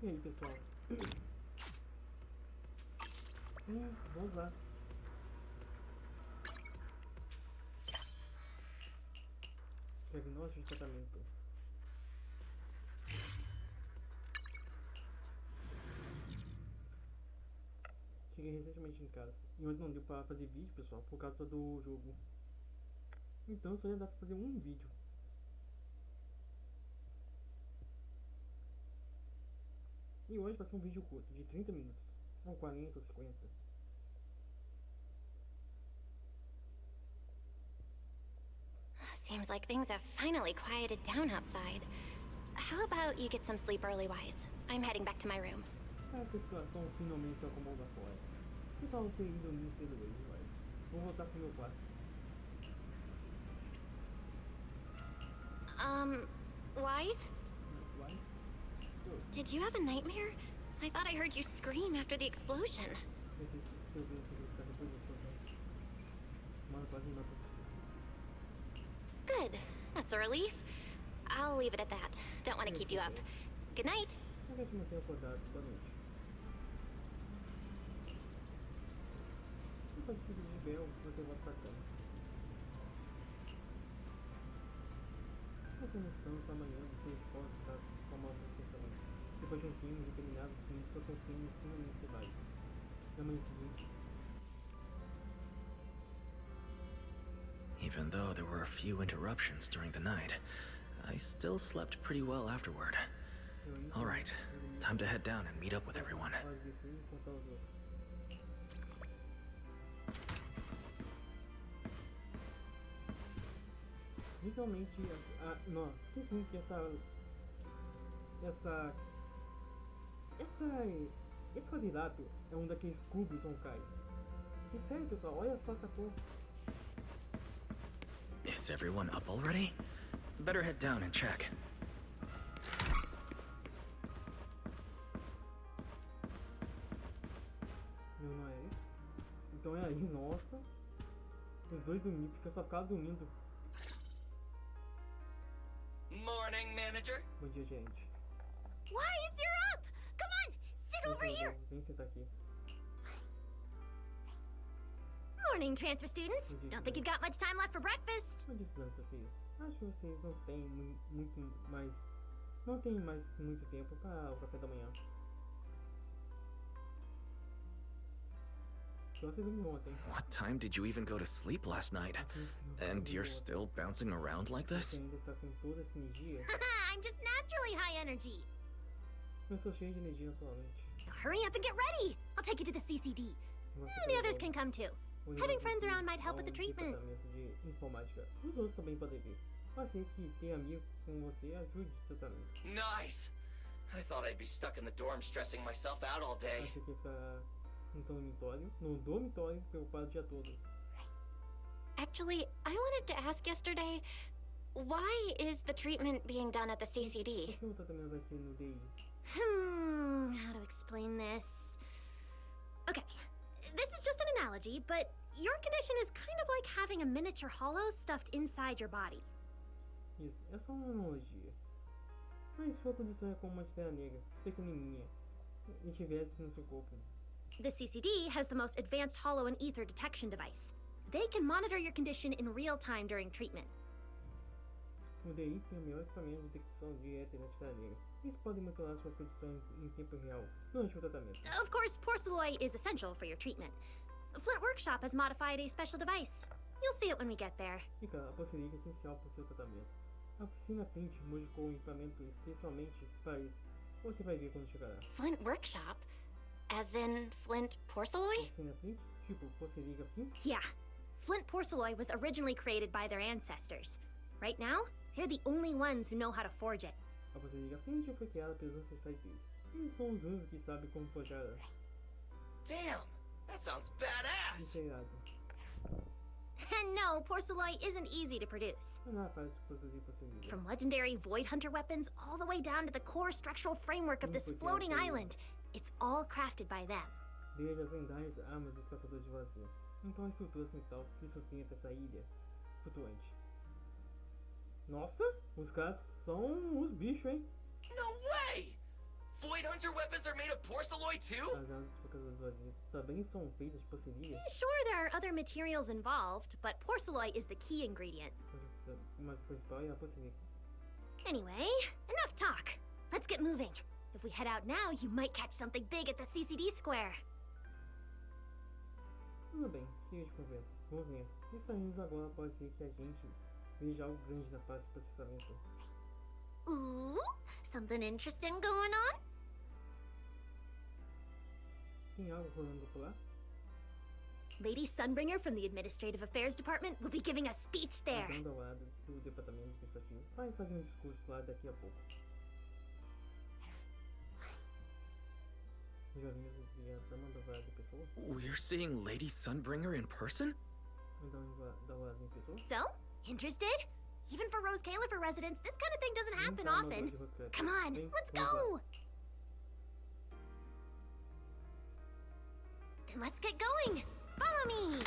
E aí, pessoal? Vou usar. Diagnóstico de tratamento. Cheguei recentemente em casa. E hoje não deu pra fazer vídeo, pessoal, por causa do jogo. Então só ia dar pra fazer um vídeo. E hoje vai ser um vídeo curto, de 30 minutos. Ou 40 ou 50. Seems like things have finally quieted down outside. How about you get some sleep early, Wise? I'm heading back to my room. Parece que a situação finalmente se acomoda fora. Que tal você ir dormir cedo hoje, mas vou voltar pro meu quarto. Wise? Mas, Did you have a nightmare? I thought I heard you scream after the explosion. esse que eu vi no secretário depois da explosão. Mano, quase me matou. Good. That's a relief. I'll leave it at that. Don't want to keep you up. Good night. Não quero te manter acordado da noite. Não pode ser de bel, você volta pra cama. Você não está amanhã, você esforça para acalmar os seus pensamentos. Depois de um tempo determinado, sim, sua consciência finalmente se vai. Na manhã seguinte, Even though there were a few interruptions during the night, I still slept pretty well afterward. Alright, time to head down and meet up with everyone. Literalmente, não, que sim, que esse quadrilátero é um daqueles cubos Honkai. E sério, pessoal, olha só essa cor. Is everyone up already? Better head down and check. Não é isso? Então é aí, nossa. Os dois dormindo, porque eu só ficava dormindo. Morning, manager. Bom dia, gente. Wise, you're up! Come on, sit over here! Vem sentar aqui. Morning, transfer students. Don't think you've got much time left for breakfast. Bom dia, estudante Sofia. Acho que vocês não têm não tem mais muito tempo para o café da manhã. Então você dormiu ontem. What time did you even go to sleep last night? And you're still bouncing around like Você this? ainda está com toda essa energia? I'm just naturally high energy. Eu sou cheio de energia atualmente. Now hurry up and get ready. I'll take you to the CCD. And the others can come too. Having friends around might help with the treatment. De informática. Os outros também podem vir. Pode ser que ter amigo com você ajude o tratamento. Nice. I thought I'd be stuck in the dorm stressing myself out all day. Achei que ia ficar no dormitório, preocupado o dia todo. Actually, I wanted to ask yesterday, why is the treatment being done at the CCD? Por que o tratamento vai ser no DI? How to explain this? Okay, this is just an analogy, but your condition is kind of like having a miniature hollow stuffed inside your body. Isso, é só uma analogia. Mas sua condição é como uma esfera negra, pequenininha, e estivesse no seu corpo. The CCD has the most advanced hollow and ether detection device. They can monitor your condition in real time during treatment. O DI tem o melhor equipamento de detecção de éter na esfera negra. Eles podem monitorar suas condições em tempo real durante o tratamento. Of course, porcelain is essential for your treatment. Flint Workshop has modified a special device. You'll see it when we get there. Fica a porcelana essencial para o seu tratamento. A oficina Flint modificou um equipamento especialmente para isso. Você vai ver quando chegará. Flint Workshop? As in Flint porcelain? Oficina Flint? Tipo, porcelana Flint? Yeah. Flint porcelain was originally created by their ancestors. Right now, they're the only ones who know how to forge it. A porcelana Flint foi criada pelos ancestrais deles. Eles são os únicos que sabem como forjar. Damn, that sounds badass. Isso é irado. And no, porcelain isn't easy to produce. Não é nada fácil produzir porcelana. From legendary Void Hunter weapons all the way down to the core structural framework of this floating island, it's all crafted by them. Desde as lendárias armas dos caçadores de vazio. Então a estrutura central que sustenta essa ilha flutuante. Nossa, os caras são os bichos, hein? No way! Void Hunter Hunter weapons are made of porcelain too? As armas fabricadas vazias também são feitas de porcelania? Sure, there are other materials involved, but porcelain is the key ingredient. Mas o principal é a porcelania. Anyway, enough talk. Let's get moving. If we head out now, you might catch something big at the CCD square. Tudo bem, chega de conversa. Vamos nessa. Se sairmos agora, pode ser que a gente veja algo grande na fase de processamento. Ooh, something interesting going on? Tem algo rolando por lá? Lady Sunbringer from the Administrative Affairs Department will be giving a speech there. Andando ao lado do departamento administrativo. Vai fazer um discurso lá daqui a pouco. Jovinhos e a dama da vara de pessoa. We're seeing Lady Sunbringer in person? Andando da vara em pessoa. So, interested? Even for Rose Califer residents, this kind of thing doesn't happen often. Come on, let's go! Then let's get going. Follow me!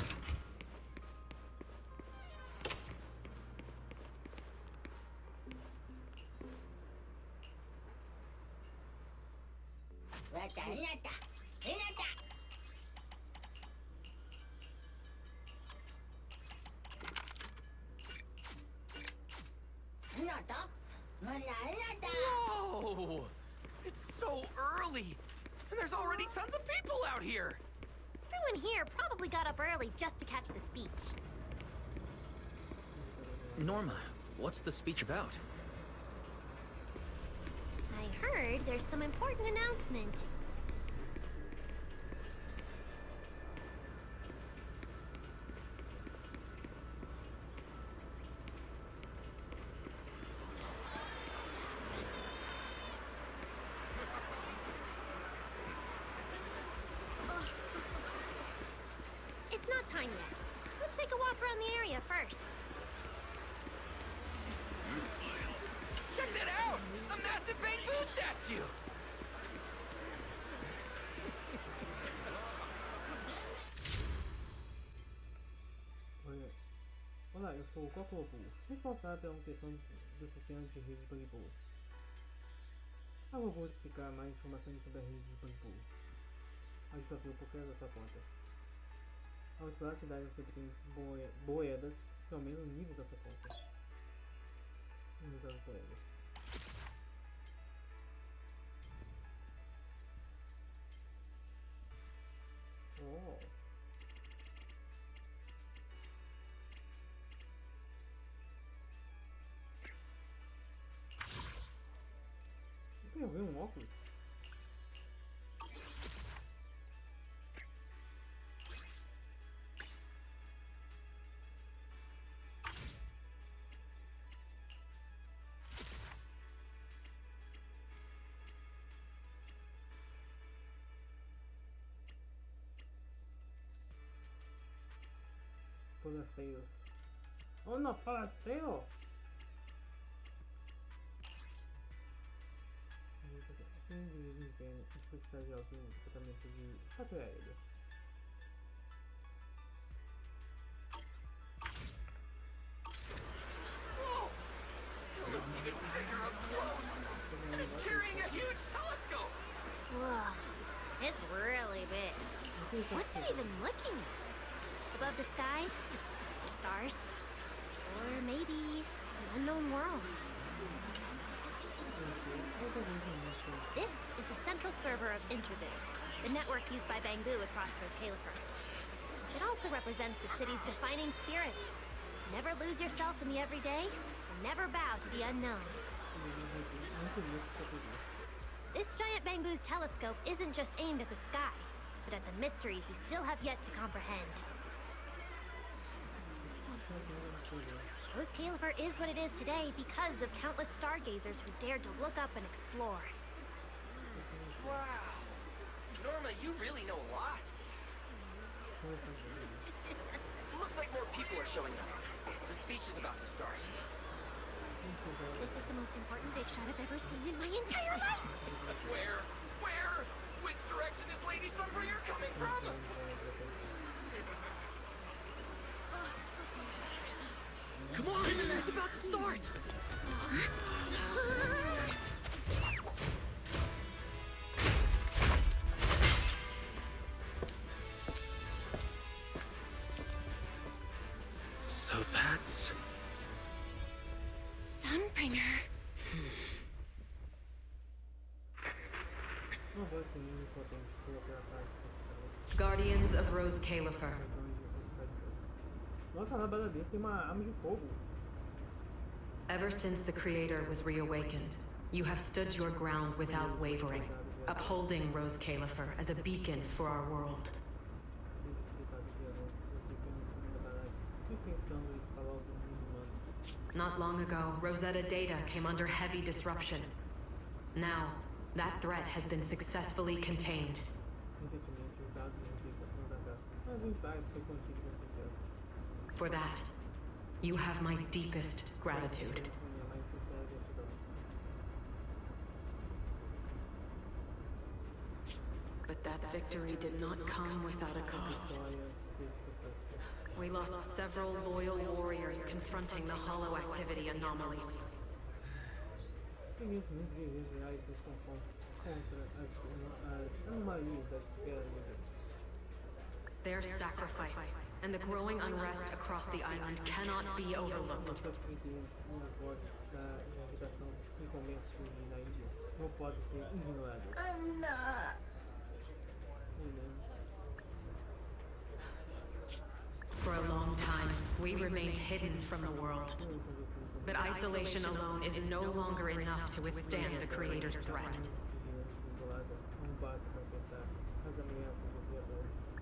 Whoa! It's so early! And there's already tons of people out here! Everyone here probably got up early just to catch the speech. Norma, what's the speech about? I heard there's some important announcement. It's not time yet. Let's take a walk around the area first. Check that out! A massive bamboo statue! Olá, eu sou o Coco, responsável pela manutenção do sistema de rede de bug. Agora vou explicar mais informações sobre a rede de bug. A desafio por causa da sua conta. Ao explorar a cidade, você tem boedas que aumentam o nível da sua conta. Vamos usar as boedas. Oh! Eu vi um óculos. Forasteiros. Oh, no, forasteiro! Sim, de inverno, especial de alguém, tratamento de fato aéreo. Whoa! It looks even bigger up close! And it's carrying a huge telescope! Whoa, it's really big. What's it even looking at? Above the sky? The stars? Or maybe an unknown world? This is the central server of Intervid, the network used by Bangu across Rose Califer. It also represents the city's defining spirit. Never lose yourself in the everyday, and never bow to the unknown. This giant Bangu's telescope isn't just aimed at the sky, but at the mysteries we still have yet to comprehend. Rose Califer is what it is today because of countless stargazers who dared to look up and explore. Wow! Norma, you really know a lot. Looks like more people are showing up. The speech is about to start. This is the most important big shot I've ever seen in my entire life! Where? Where? Which direction is Lady Sunbringer coming from? Come on! It's about to start! Uma voz feminina e potente colocar a parte desse Guardians of Rose Califer. Nossa, na bala dele tem uma arma de fogo. Ever since the Creator was reawakened, you have stood your ground without wavering, upholding Rose Califer as a beacon for our world. Not long ago, Rosetta Data came under heavy disruption. Now, that threat has been successfully contained. For that, you have my deepest gratitude. But that victory did not come without a cost. We lost several loyal warriors confronting the hollow activity anomalies. Their sacrifice and the growing unrest across the island cannot be overlooked. For a long time, we remained hidden from the world. But isolation alone is no longer enough to withstand the Creator's threat.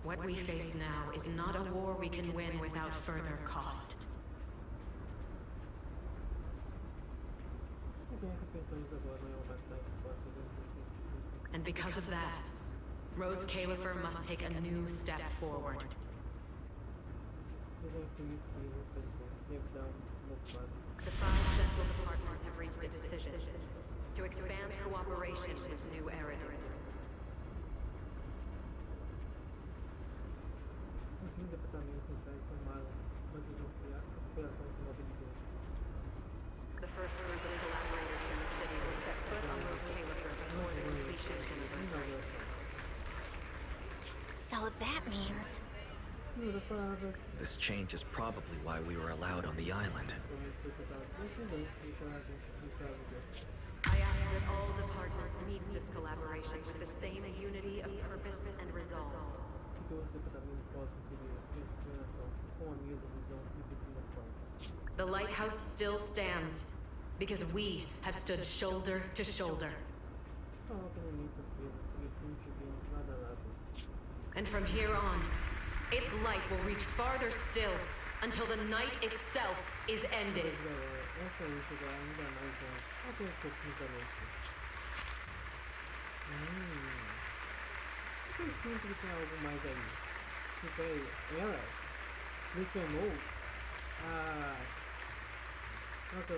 What we face now is not a war we can win without further cost. And because of that, Rose Califer must take a new step forward. The 5 central departments have reached a decision to expand cooperation with New Eridan. The first group of collaborators in the city will set foot on Rose Califer before the completion of the anniversary. So that means... This change is probably why we were allowed on the island. I ask that all departments meet this collaboration with the same unity of purpose and resolve. The lighthouse still stands because we have stood shoulder to shoulder. And from here on, its light will reach farther still until the night itself is ended. Eu sinto que tem algo mais aí. Tipo, ela mencionou a... Nossa,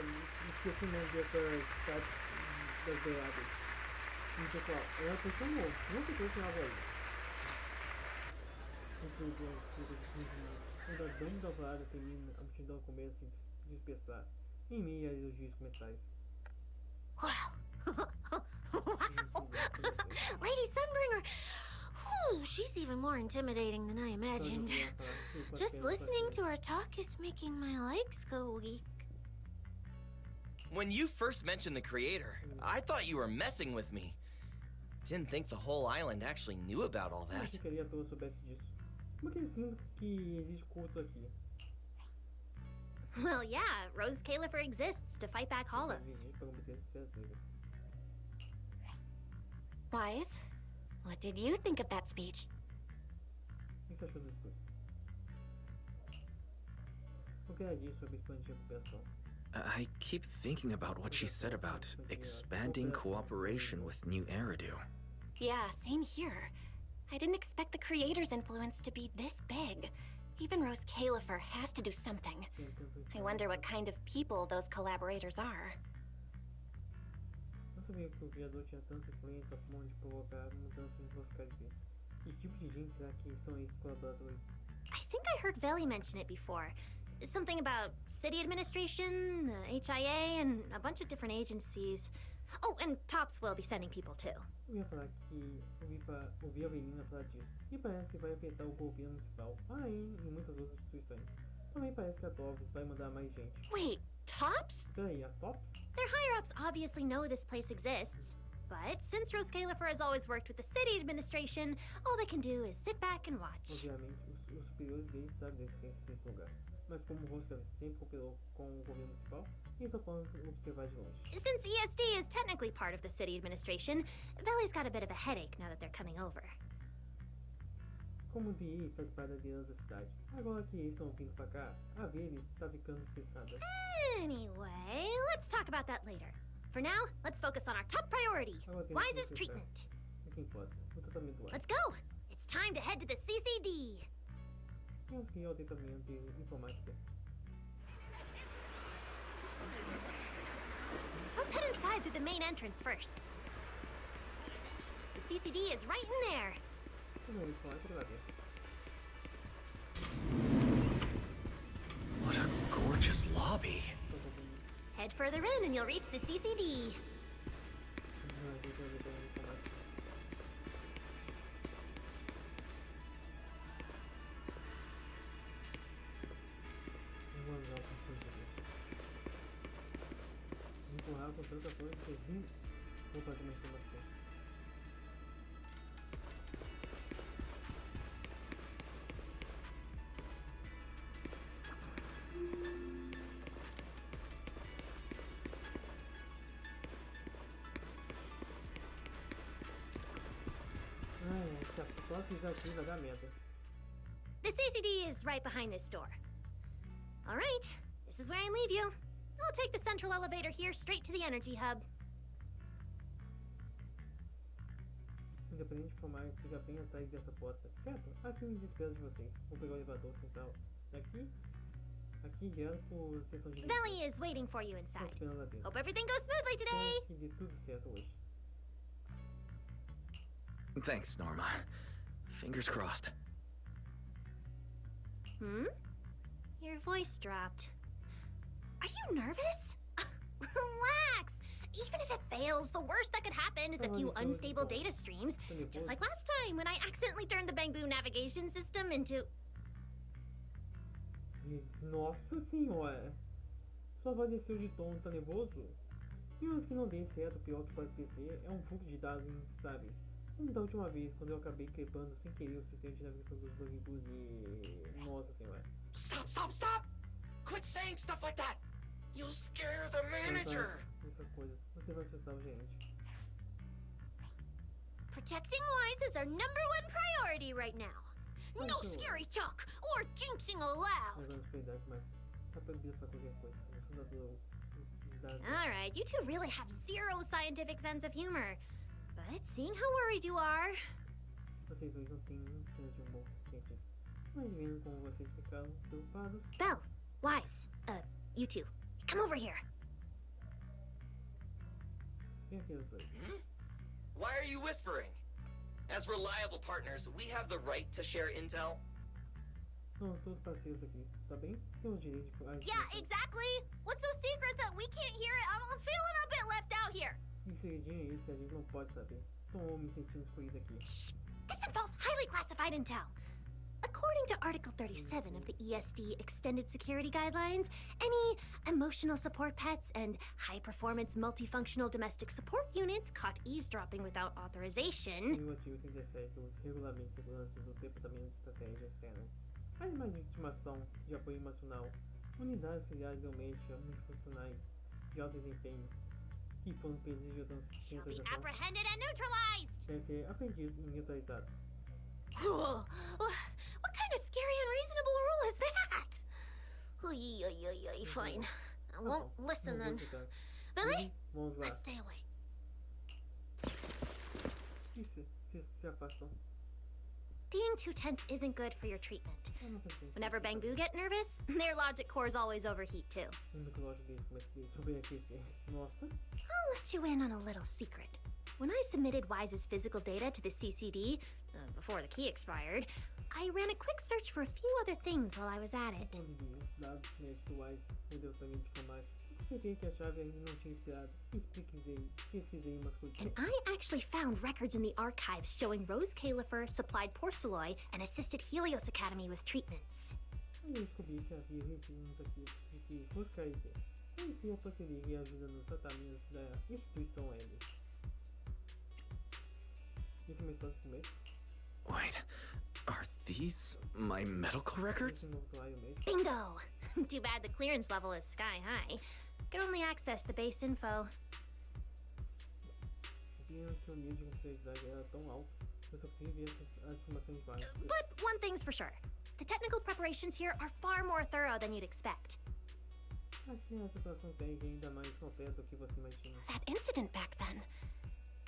esqueci o nome dessas partes das beiradas. E pessoal, ela mencionou. Não sei se tem algo aí. Quando a dama da varada termina, a multidão começa a se dispersar em meio a elogios comentais. Wow. Wow. Lady Sunbringer. Ooh, she's even more intimidating than I imagined. Just listening to her talk is making my legs go weak. When you first mentioned the Creator, I thought you were messing with me. Didn't think the whole island actually knew about all that. Eu queria que todos soubessem disso. Como é que sinto que existe culto aqui? Well, yeah, Rose Califer exists to fight back hollows. Wise, what did you think of that speech? O que você achou do discurso? O que ela disse sobre expandir a cooperação? I keep thinking about what she said about expanding cooperation with New Eridu. Yeah, same here. I didn't expect the Creator's influence to be this big. Even Rose Califer has to do something. I wonder what kind of people those collaborators are. Não sabia que o criador tinha tanta influência a ponto de provocar mudanças em Rose Califer. Que tipo de gente será que são esses colaboradores? I think I heard Veli mention it before. Something about city administration, the HIA, and a bunch of different agencies. Oh, and Tops will be sending people too. Eu ia falar que ouvi a Avelina falar disso. E parece que vai afetar o governo municipal, além de muitas outras instituições. Também parece que a Tops vai mandar mais gente. Wait, Tops? Peraí, a Tops? Their higher-ups obviously know this place exists. But since Rose Califer has always worked with the city administration, all they can do is sit back and watch. Obviamente, os superiores deles sabem da existência desse lugar. Mas como Roscoe sempre cooperou com o governo municipal, eles só podem observar de longe. Since ESD is technically part of the city administration, Valley's got a bit of a headache now that they're coming over. Como o DI faz parte da liderança da cidade, agora que eles estão vindo pra cá, a Valley está ficando estressada. Anyway, let's talk about that later. For now, let's focus on our top priority, Agora temos que Wise's pensar treatment. o que importa, o tratamento do ar. Let's go! It's time to head to the CCD. Temos que ir ao tratamento de informática. Let's head inside through the main entrance first. The CCD is right in there. Vamos informática lá dentro. What a gorgeous lobby. Então, vamos Head further in and you'll reach the CCD. ver a informática. Vamos usar algumas coisas aqui. Empurrar com tanta força que vou fazer uma informação. Se a próxima fizer aqui vai dar merda. The CCD is right behind this door. All right, this is where I leave you. I'll take the central elevator here straight to the energy hub. Independente de formar, fica bem atrás dessa porta, certo? Aqui me despeço de vocês. Vou pegar o elevador central aqui direto por seção de Valley is waiting for you Estou inside. esperando lá dentro. Hope everything goes smoothly today. Espero que dê tudo certo hoje. Thanks, Norma. Fingers crossed. Hmm? Your voice dropped. Are you nervous? Relax. Even if it fails, the worst that could happen is a few unstable data streams. Just like last time when I accidentally turned the Bangbu navigation system into... Nossa senhora! Sua voz desceu de tom, tá nervoso? Digamos que não dê certo, o pior que pode acontecer é um fluxo de dados instáveis. Como da última vez, quando eu acabei quebrando sem querer o sistema de navegação dos Bangbus e... Nossa senhora. Stop, stop, stop! Quit saying stuff like that! You'll scare the manager! Essas coisas. Você vai assustar o gerente. Protecting Wise is our #1 priority right now. No scary talk or jinxing allowed. Mas vamos prioridade, mas tá proibido pra qualquer coisa. O fundador... Alright, you two really have zero scientific sense of humor. But seeing how worried you are... Vocês dois não têm senso de humor científico. Mas vendo como vocês ficaram preocupados... Belle, Wise, you two, come over here. Vem aqui os dois. Why are you whispering? As reliable partners, we have the right to share intel. São todos parceiros aqui, tá bem? Temos direito de... Yeah, exactly. What's so secret that we can't hear it? I'm feeling a bit left out here. Que segredinho é esse que a gente não pode saber? Tô me sentindo excluído aqui. Shh! This involves highly classified intel. According to Article 37 of the ESD Extended Security Guidelines, any emotional support pets and high-performance multifunctional domestic support units caught eavesdropping without authorization... Em o artigo 37 do Regulamento de Segurança do Departamento de Estratégia Externa, animais de estimação de apoio emocional, unidades auxiliares multifuncionais de alto desempenho, que foram perdidos de Shall be autorização, apprehended and neutralized! devem ser apreendidos e neutralizados. What kind of scary, unreasonable rule is that? Oy, oy, oy, oy, fine. I won't listen then. Billy, Vamos lá. let's stay away. E se afastam. Being too tense isn't good for your treatment. Whenever Bangbu get nervous, their logic cores always overheat too. Lembra que o lógico deles começa a sobreaquecer. Nossa. I'll let you in on a little secret. When I submitted Wise's physical data to the CCD, before the key expired, I ran a quick search for a few other things while I was at it. Quando vi os dados genéticos no departamento de informática, percebi que a chave ainda não tinha expirado e pesquisei umas coisas. And I actually found records in the archives showing Rose Califer supplied Porceloy and assisted Helios Academy with treatments. Aí eu descobri que havia registros aqui de que Roscaíter conhecia a parceria e ajuda nos tratamentos da instituição Zenless. começou a comer. Wait, are these my medical records? Esse novo usuário mesmo. Bingo! Too bad the clearance level is sky high. Can only access the base info. Via que o nível de complexidade era tão alto, eu só consegui ver as informações básicas. But one thing's for sure. The technical preparations here are far more thorough than you'd expect. Aqui a preparação técnica é ainda mais completa do que você imagina. That incident back then.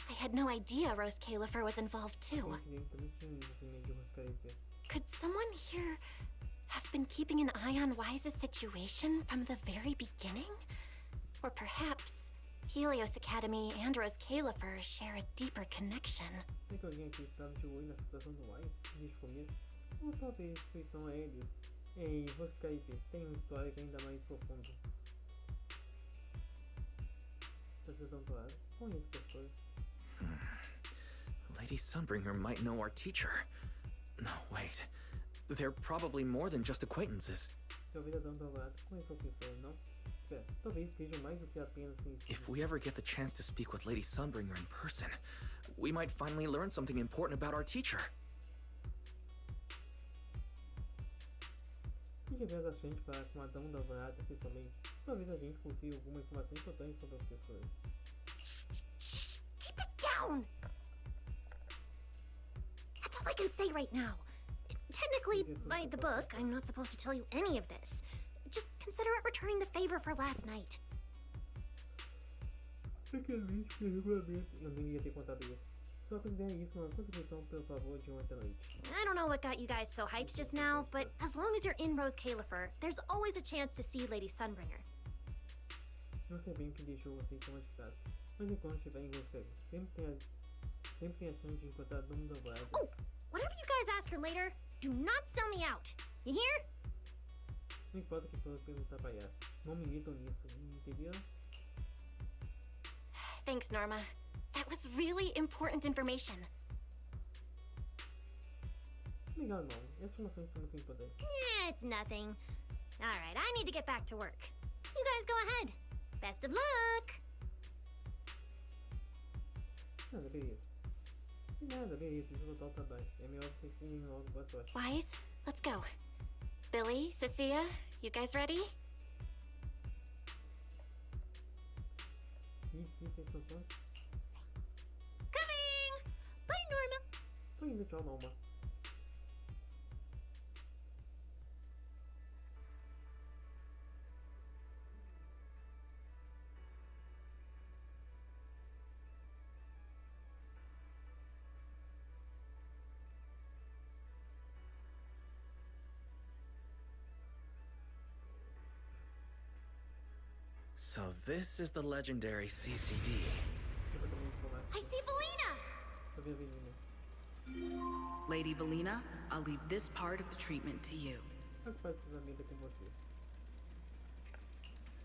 I had no idea Rose Califer was involved O too. incidente também tinha envolvimento de Roscaípe. Could someone here have been keeping an eye on Wise's situation from the very beginning? Or perhaps Helios Academy and Rose Califer share a deeper connection. Será que alguém aqui estava de olho na situação do Wise desde o começo? Ou talvez são eles e Roscaípe tem uma história ainda mais profunda. Vocês estão claros? Conheço pessoas. Lady Sunbringer might know our teacher. No, wait. They're probably more than just acquaintances. Talvez a Dona Dourada conheça a pessoa, não? Espera, talvez sejam mais do que apenas conhecidos. If we ever get the chance to speak with Lady Sunbringer in person, we might finally learn something important about our teacher. Se tivesse a chance de falar com a Dona Dourada pessoalmente, talvez a gente consiga alguma informação importante sobre a pessoa. Keep it down! That's all I can say right now. Technically, by the book, I'm not supposed to tell you any of this. Just consider it returning the favor for last night. Tecnicamente, pelo regulamento, eu não ia ter contado isso. Só considere isso uma contribuição pelo favor de ontem à noite. I don't know what got you guys so hyped just now, but as long as you're in Rose Califer, there's always a chance to see Lady Sunbringer. Não sei bem o que deixou você tão agitado, mas enquanto estiver em Roscaípe, sempre tem a chance de encontrar a Dona Dourada. Oh, whatever you guys ask her later, do not sell me out. You hear? Não importa o que for perguntar pra ela. Não me imitam nisso, entendeu? Thanks, Norma. That was really important information. Legal não, essas informações são muito importantes. It's nothing. Alright, I need to get back to work. You guys go ahead. Best of luck! Nada, beleza. Nada, beleza, deixa eu voltar ao trabalho. É melhor vocês se irem logo, boa sorte. Wise, let's go. Billy, Cecilia, you guys ready? Sim, vocês estão prontos? Coming! Bye, Norma! Tô indo, tchau, Norma. So this is the legendary CCD. Completamente formado. I see Valina! Tô vendo a menina. Lady Valina, I'll leave this part of the treatment to you. Faz parte do casamento com você.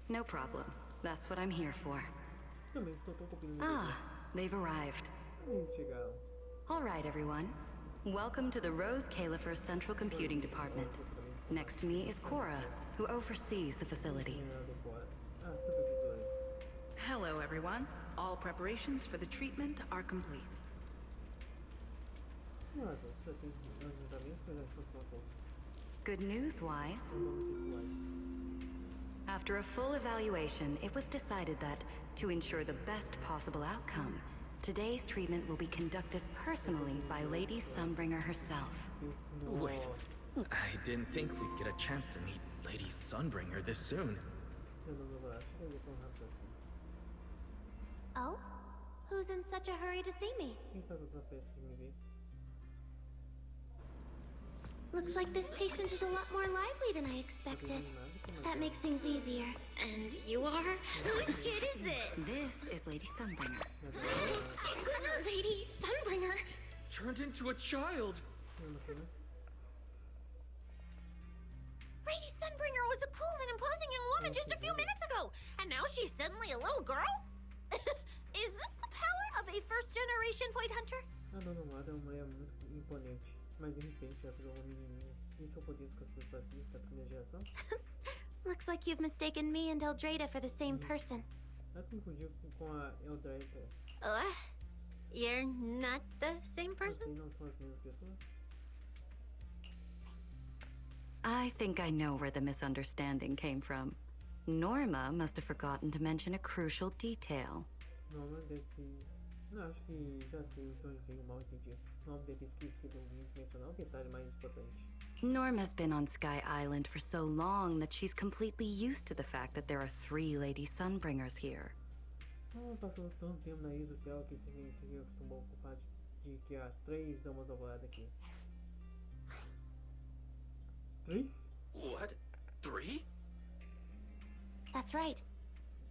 No problem. That's what I'm here for. Também só tô copiando o Ah, they've arrived. Eles chegaram. All right, everyone. Welcome to the Rose Califer Central Computing Department. Next to me is Cora, who oversees the facility. Ganhado embora. Ah, supervisora. Hello, everyone. All preparations for the treatment are complete. Nada, já tem ajuntamentos, mas acho que uma coisa. Good news, Wise. Vamos slide. After a full evaluation, it was decided that, to ensure the best possible outcome, today's treatment will be conducted personally by Lady Sunbringer herself. Wait, I didn't think we'd get a chance to meet Lady Sunbringer this soon. Eu não vou lá, eu ia tão rápido assim. Oh? Who's in such a hurry to see me? Quem tá com essa peça de me ver? Looks like this patient is a lot more lively than I expected. That makes things easier. And you are? Whose kid is this? This is Lady Sunbringer. Lady Sunbringer! Turned into a child! Lady Sunbringer was a cool and imposing young woman just a few minutes ago, and now she's suddenly a little girl? Is this the power of a first-generation point hunter? A Dona Amada é uma mulher muito imponente, mas de repente ela virou uma menininha. Isso é o poder das pessoas vazias da primeira geração? Looks like you've mistaken me and Eldrada for the same person. Ela se confundiu com a Eldrada. You're not the same person? Assim não são as mesmas pessoas? I think I know where the misunderstanding came from. Norma must have forgotten to mention a crucial detail. Norma deve ter... Não, acho que já sei de onde veio o mal entendido. Norma deve ter esquecido de mencionar o detalhe mais importante. Norma's been on Sky Island for so long that she's completely used to the fact that there are 3 Lady Sunbringers here. Norma passou tanto tempo na ilha do céu que se acostumou com o fato de que há 3 damas ovaladas aqui. 3? What? 3? That's right.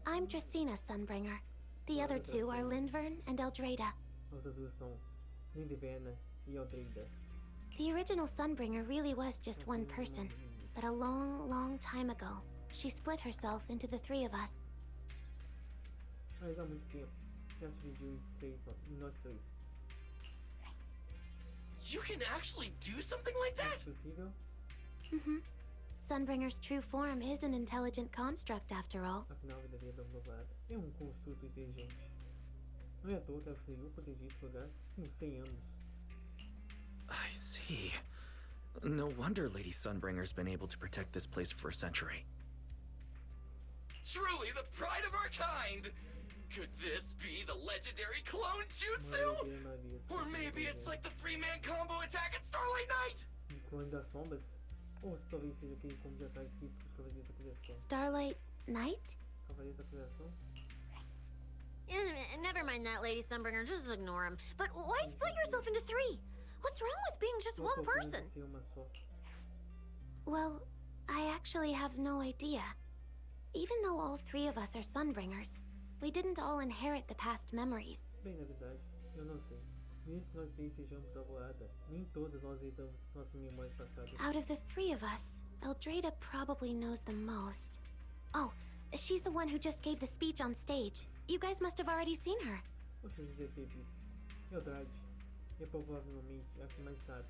I'm Dracena Sunbringer. The other two are Lindvern and Eldrada. As duas são Lindeverna e Aldrida. The original Sunbringer really was just one person, but a long, long time ago, she split herself into the 3 of us. Mas há muito tempo, já se dividiu em nós 3. You can actually do something like É that? possível? Mm-hmm. Sunbringer's true form is an intelligent construct, after all. Afinal, a verdadeira dama ovalada é construto inteligente. Não é à toa que ela conseguiu proteger esse lugar por 100 anos. I see. No wonder Lady Sunbringer's been able to protect this place for a century. Truly the pride of our kind! Could this be the legendary clone jutsu? Or maybe it's like the 3-man combo attack at Starlight Night! O clone das sombras? Ou talvez seja aquele como de ataque típico dos Cavaleiros da Criação. Starlight Night? Cavaleiros da Criação? Never mind that, Lady Sunbringer. Just ignore him. But why split yourself into 3? What's wrong with being just one person? Ser uma só. Well, I actually have no idea. Even though all 3 of us are Sunbringers, we didn't all inherit the past memories. Bem, na verdade, eu não sei. Mesmo que nós 3 sejamos ovalada, nem todas nós herdamos nossas memórias passadas. Out of the 3 of us, Eldrada probably knows the most. Oh, she's the one who just gave the speech on stage. You guys must have already seen her. Você deve ter visto. Eldred é provavelmente a que mais sabe.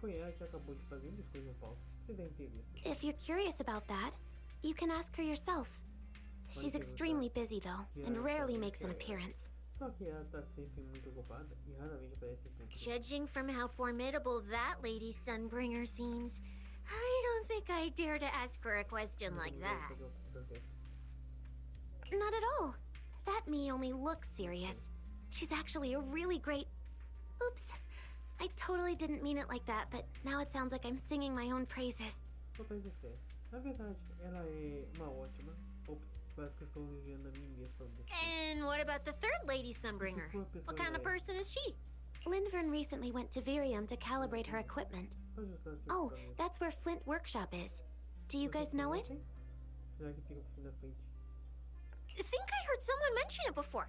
Foi ela que acabou de fazer um discurso no palco. Você deve ter visto. If you're curious about that, you can ask her yourself. She's extremely busy though, and rarely makes an appearance. Só que ela tá sempre muito ocupada e raramente aparece em público. Judging from how formidable that Lady Sunbringer seems, I don't think I dare to ask her a question like that. Not at all. That me only looks serious. She's actually a really great... Oops. I totally didn't mean it like that, but now it sounds like I'm singing my own praises. Só pra dizer, na verdade, ela é uma ótima. Ops, parece que eu estou enviando a mim mesmo sobre isso. And what about the 3rd Lady Sunbringer? What kind of person is she? Lindvern recently went to Virium to calibrate her equipment. Oh, that's where Flint Workshop is. Do you guys know it? Será que fica assim na frente? I think I heard someone mention it before.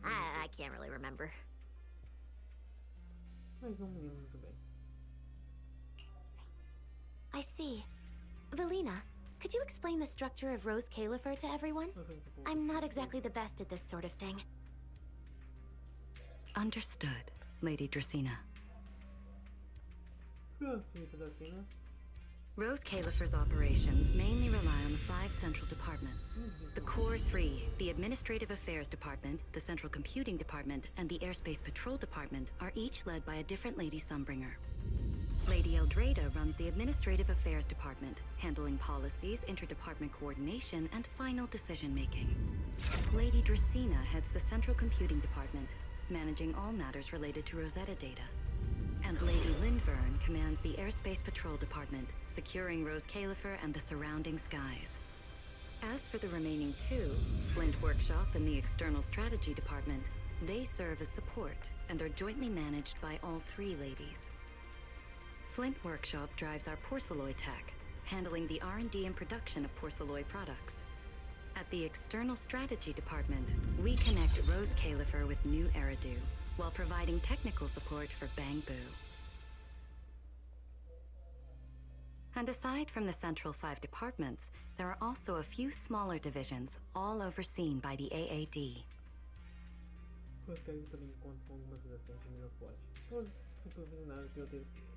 I can't really remember. Mas não me lembro muito bem. I see. Valina, could you explain the structure of Rose Califer to everyone? I'm not exactly the best at this sort of thing. Understood, Lady Dracena. Senhorita da Cena. Rose Califer's operations mainly rely on the 5 central departments. The core 3, the Administrative Affairs Department, the Central Computing Department, and the Airspace Patrol Department, are each led by a different Lady Sunbringer. Lady Eldrada runs the Administrative Affairs Department, handling policies, interdepartment coordination, and final decision-making. Lady Dracena heads the Central Computing Department, managing all matters related to Rosetta data. And Lady Lindvern commands the Airspace Patrol Department, securing Rose Califer and the surrounding skies. As for the remaining 2, Flint Workshop and the External Strategy Department, they serve as support and are jointly managed by all 3 ladies. Flint Workshop drives our porcelloy tech, handling the R&D and production of porcelloy products. At the External Strategy Department, we connect Rose Califer with new Eridu, while providing technical support for Bangbu. And aside from the central 5 departments, there are also a few smaller divisions, all overseen by the AAD. supervisionado pelo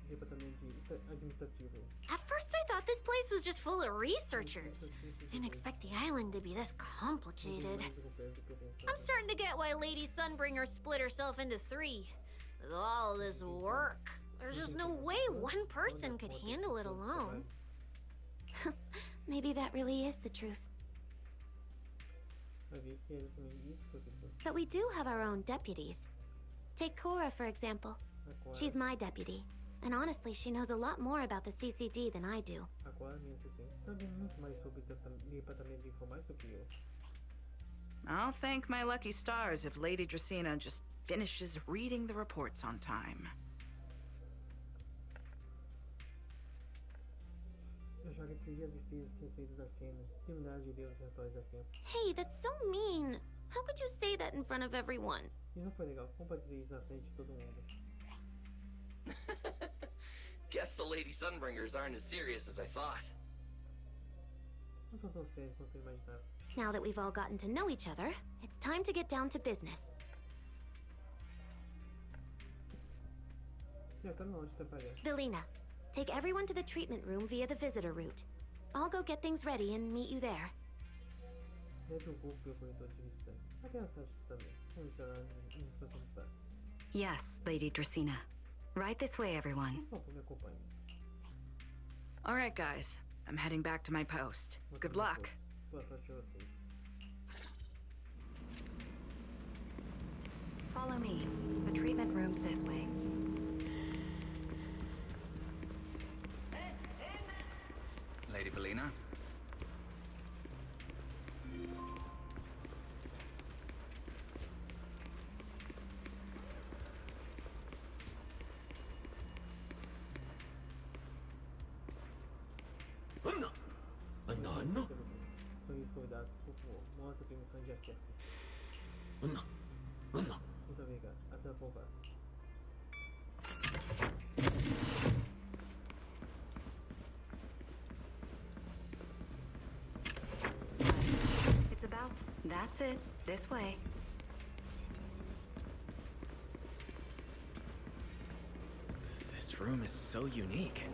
departamento administrativo. At first, I thought this place was just full of researchers. Didn't expect the island to be this complicated. I'm starting to get why Lady Sunbringer split herself into 3. With all this work, there's just no way one person could handle it alone. Maybe that really is the truth. But we do have our own deputies. Take Cora, for example. She's my deputy. And honestly, she knows a lot more about the CCD than I do. I'll thank my lucky stars if Lady Dracaena just finishes reading the reports on time. Hey, that's so mean. How could you say that in front of everyone? Guess the Lady Sunbringers aren't as serious as I thought. Now that we've all gotten to know each other, it's time to get down to business. Belina, take everyone to the treatment room via the visitor route. I'll go get things ready and meet you there. Yes, Lady Dracaena. Right this way, everyone. All right, guys. I'm heading back to my post. Good luck. Follow me. The treatment room's this way. Lady Belina? It's about. That's it. This way. This room is so unique.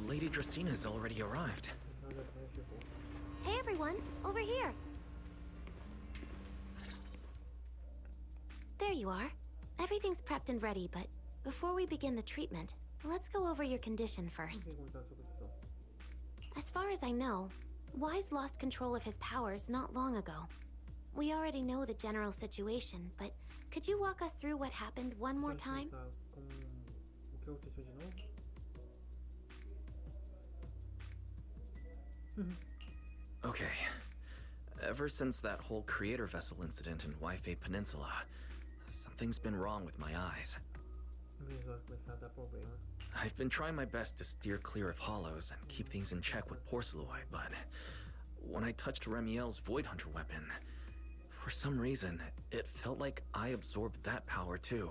Lady Dracaena's already arrived. Hey everyone, over here. There you are. Everything's prepped and ready, but before we begin the treatment, let's go over your condition first. As far as I know, Wise lost control of his powers not long ago. We already know the general situation, but could you walk us through what happened one more time? Okay. Ever since that whole creator vessel incident in Waifei Peninsula, something's been wrong with my eyes. I've been trying my best to steer clear of hollows and keep things in check with Porcelloy, but when I touched Remiel's Void Hunter weapon, for some reason, it felt like I absorbed that power too.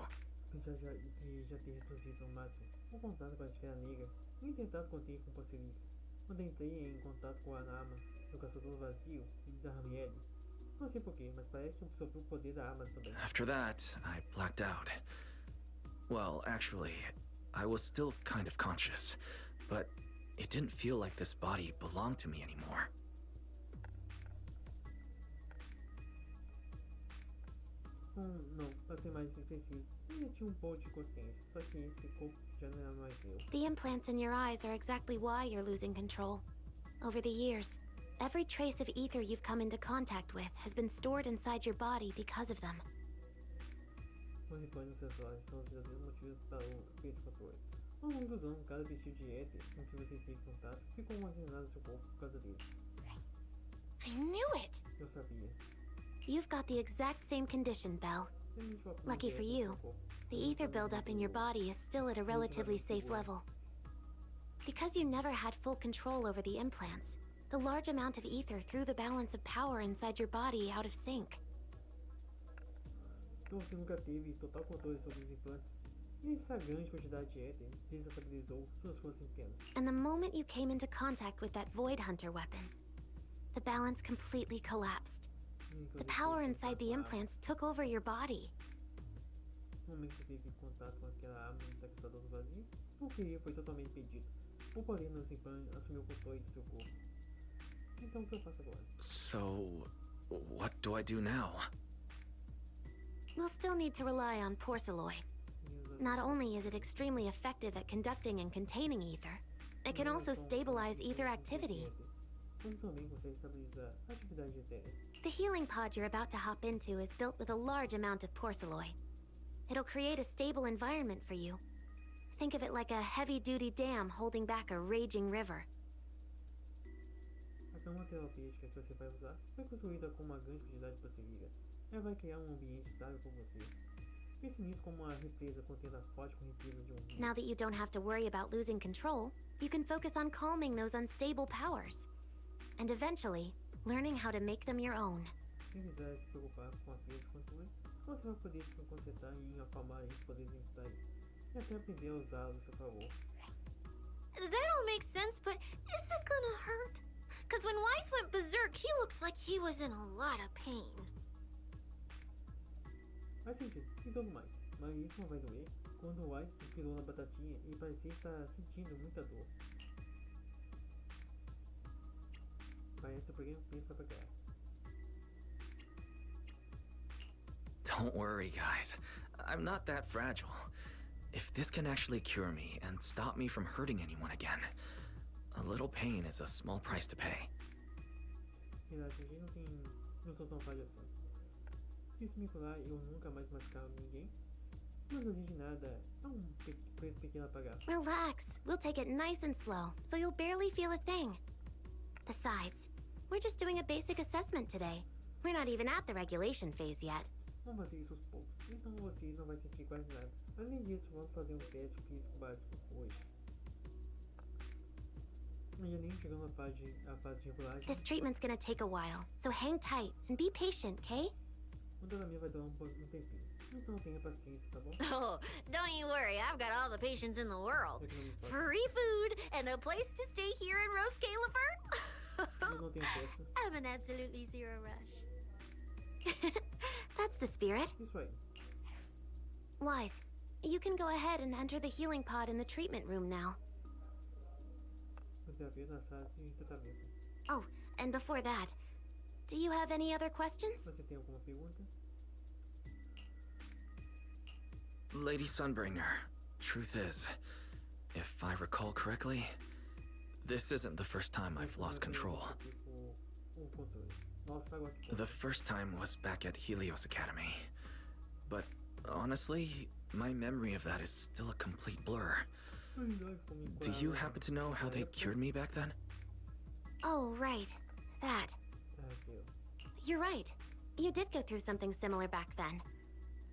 Quando entrei em contato com a arma do caçador vazio da Ramiel. Não sei porquê, mas parece que absorveu o poder da arma também. After that, I blacked out. Well, actually, I was still kind of conscious, but it didn't feel like this body belonged to me anymore. Não, pra ser mais preciso, ainda tinha pouco de consciência, só que esse corpo já não era mais meu. The implants in your eyes are exactly why you're losing control. Over the years, every trace of ether you've come into contact with has been stored inside your body because of them. Os implantes sensoriais são os verdadeiros motivos para o efeito controle. Ao longo dos anos, cada vestígio de éter com que você teve contato ficou armazenado no seu corpo por causa dele. I knew it! Eu sabia. You've got the exact same condition, Belle. Lucky for you, the ether buildup in your body is still at a relatively safe level. Because you never had full control over the implants, the large amount of ether threw the balance of power inside your body out of sync. Então você nunca teve total controle sobre os implantes, e essa grande quantidade de éter desestabilizou suas forças internas. And the moment you came into contact with that Void Hunter weapon, the balance completely collapsed. The power inside the implants took over your body. No momento que teve contato com aquela arma do taxador do vazio, o que foi totalmente impedido. O poder nos implantes assumiu o controle do seu corpo. Então o que eu faço agora? So, what do I do now? We'll still need to rely on porcelain. Not only is it extremely effective at conducting and containing ether, it can also stabilize ether activity. Como também consegue estabilizar a atividade etérea. The healing pod you're about to hop into is built with a large amount of porcelain. It'll create a stable environment for you. Think of it like a heavy-duty dam holding back a raging river. A cama terapêutica que você vai usar foi construída com uma grande quantidade de parceria. Ela vai criar um ambiente estável para você. Pense nisso como uma represa contendo a forte correnteza de um rio. Now that you don't have to worry about losing control, you can focus on calming those unstable powers. And eventually, learning how to make them your own. Se quiser se preocupar com a perda de controle, você vai poder se concentrar em acalmar esses poderes instáveis e até aprender a usá-los a seu favor. That all makes sense, but is it gonna hurt? Because when Weiss went berserk, he looked like he was in a lot of pain. Faz sentido, e tudo mais. Mas isso não vai doer. Quando o Weiss pirou na batatinha, ele parecia estar sentindo muita dor. Parece o programa pensa pra cá. Don't worry, guys. I'm not that fragile. If this can actually cure me and stop me from hurting anyone again, a little pain is a small price to pay. Relaxa, a gente não sou tão fácil assim. Se isso me curar e eu nunca mais machucar ninguém, não exige nada, é preço pequeno a pagar. Relax. We'll take it nice and slow, so you'll barely feel a thing. Besides, we're just doing a basic assessment today. We're not even at the regulation phase yet. Vamos fazer isso aos poucos, então você não vai sentir quase nada. Além disso, vamos fazer um teste físico básico hoje. Ainda nem chegamos à fase de regulagem. This treatment's gonna take a while, so hang tight and be patient, okay? O tratamento vai durar um tempinho, então tenha paciência, tá bom? Oh, don't you worry, I've got all the patience in the world. Free food and a place to stay here in Rose Eu não tenho pressa. I'm an absolutely zero rush. That's the spirit. Isso aí. Wise, you can go ahead and enter the healing pod in the treatment room now. Você apenas na sala de tratamento. Oh, and before that, do you have any other questions? Você tem alguma pergunta? Lady Sunbringer, truth is, if I recall correctly, this isn't the first time I've lost control. The first time was back at Helios Academy. But honestly, my memory of that is still a complete blur. Do you happen to know how they cured me back then? Oh, right. That. You're right. You did go through something similar back then.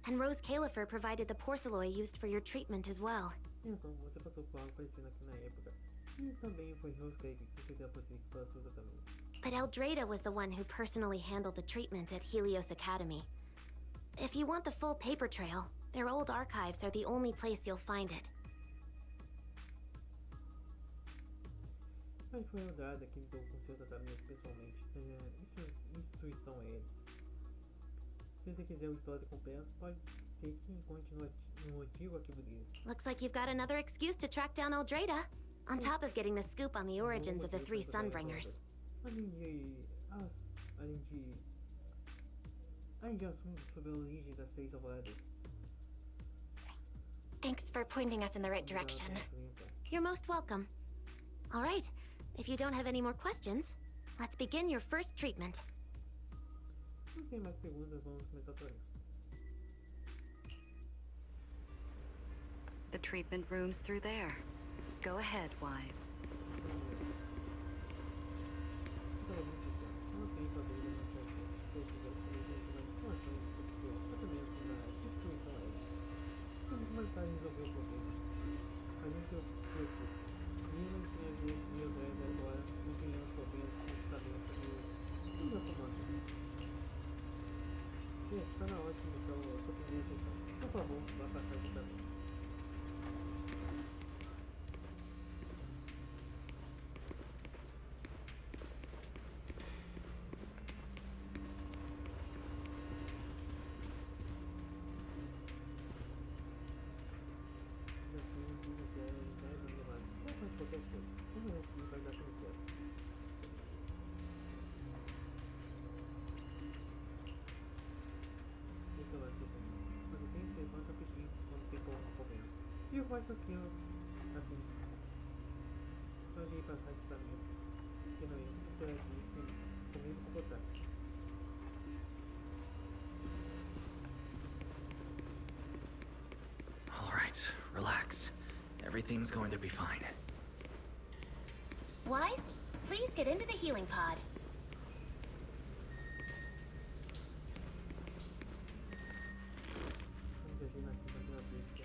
And Rose Califer provided the porcelain used for your treatment as well. Então, você passou por algo parecido aqui na época. E também foi Rose Califer que você deu a possibilidade para sua tratamento. But Eldrada was the one who personally handled the treatment at Helios Academy. If you want the full paper trail, their old archives are the only place you'll find it. Mas foi a Eldrada que lidou com seu tratamento pessoalmente. Instituição a eles. Se você quiser o histórico completo, pode ser que encontre no antigo arquivo deles. Looks like you've got another excuse to track down Eldrada, on top of getting the scoop on the origins of the three Sunbringers. Além de assuntos sobre a origem das três alvoradas. Thanks for pointing us in the right direction. You're most welcome. All right, if you don't have any more questions, let's begin your first treatment. Não tem mais perguntas, vamos começar por aí. The treatment room's through there. Go ahead, Wise. Resolver o problema. A gente se preocupa. qualquer coisa. Vamos ver se vai dar tudo certo. Esse é o que eu tenho. Mas assim, se levanta rapidinho quando tem algum problema. E eu acho que eu, assim, eu ia passar aqui pra mim. Porque não, eu vou esperar aqui comigo com o botar. All right, relax. Everything's going to be fine. Wise, please get into the healing pod. Vamos agir aqui na terapêutica.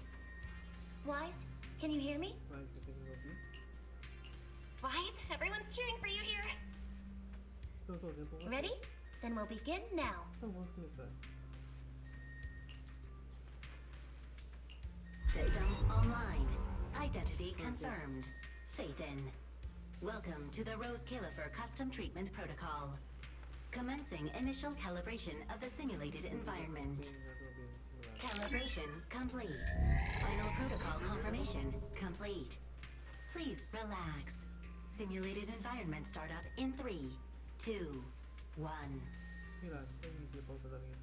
Wise, can you hear me? Mas consegue me ouvir? Wise, everyone's cheering for you here. Estou torcendo por você. Ready? Then we'll begin now. Então vamos começar. System online. Identity confirmed. Faith in. Welcome to the Rose Califer Custom Treatment Protocol. Commencing initial calibration of the simulated environment. Calibration complete. Final protocol confirmation complete. Please relax. Simulated environment startup in 3, 2, 1. Mira, eu iniciei a pausa da minha.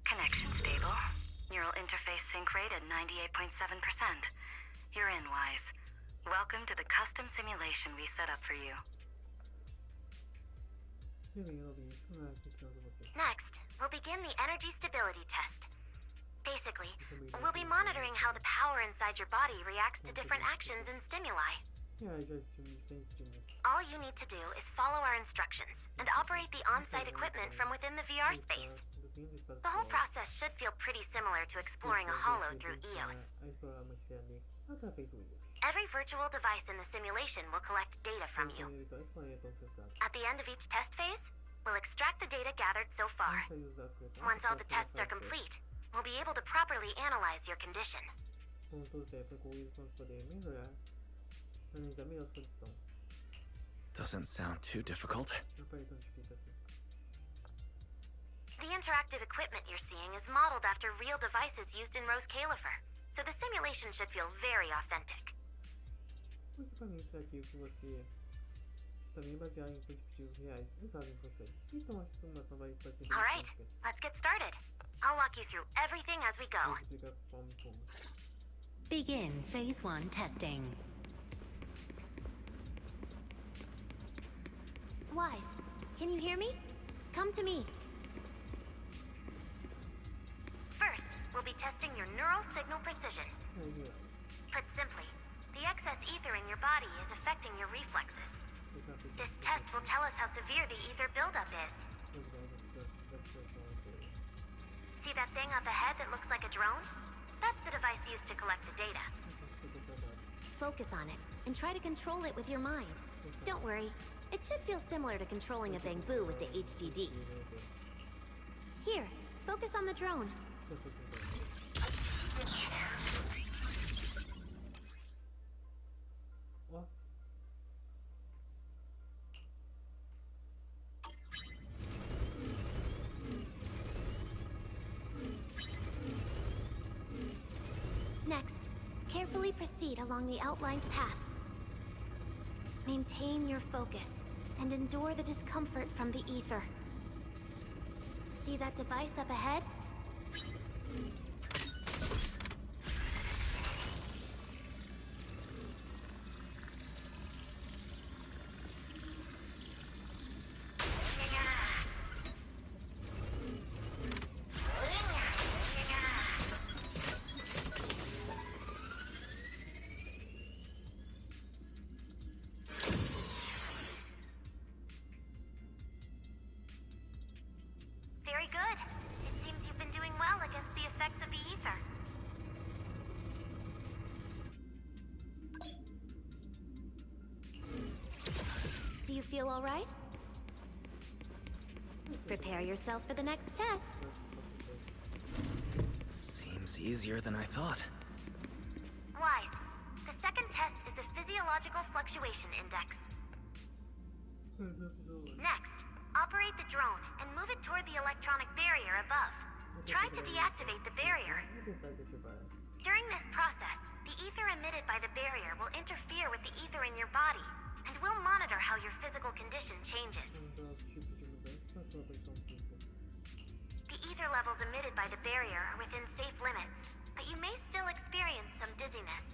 Connection stable. Neural interface sync rate at 98.7%. You're in, Wise. Welcome to the custom simulation we set up for you. Next, we'll begin the energy stability test. Basically, we'll be monitoring how the power inside your body reacts to different actions and stimuli. All you need to do is follow our instructions and operate the on-site equipment from within the VR space. The whole process should feel pretty similar to exploring a holo through EOS. Every virtual device in the simulation will collect data from you. At the end of each test phase, we'll extract the data gathered so far. Once all the tests are complete, we'll be able to properly analyze your condition. Doesn't sound too difficult. The interactive equipment you're seeing is modeled after real devices used in Rose Califer, so the simulation should feel very authentic. O equipamento aqui que você também é baseado em dispositivos reais usados em você. Então a simulação vai ser bem Alright, prática. let's get started. I'll walk you through everything as we go. Vou explicar conforme como. Begin Phase 1 testing. Wise, can you hear me? Come to me. First, we'll be testing your neural signal precision. Put simply, the excess ether in your body is affecting your reflexes. This test will tell us how severe the ether buildup is. See that thing up ahead that looks like a drone? That's the device used to collect the data. Focus on it, and try to control it with your mind. Don't worry, it should feel similar to controlling a bamboo with the HDD. Here, focus on the drone. Next, carefully proceed along the outlined path. Maintain your focus and endure the discomfort from the ether. See that device up ahead? Very good. It seems you've been doing well against the effects of the ether. Do you feel all right? Prepare yourself for the next test. Seems easier than I thought. Wise, the second test is the physiological fluctuation index. Next, operate the drone and move it toward the electronic barrier above. Try to deactivate the barrier. During this process, the ether emitted by the barrier will interfere with the ether in your body, and we'll monitor how your physical condition changes. The ether levels emitted by the barrier are within safe limits, but you may still experience some dizziness.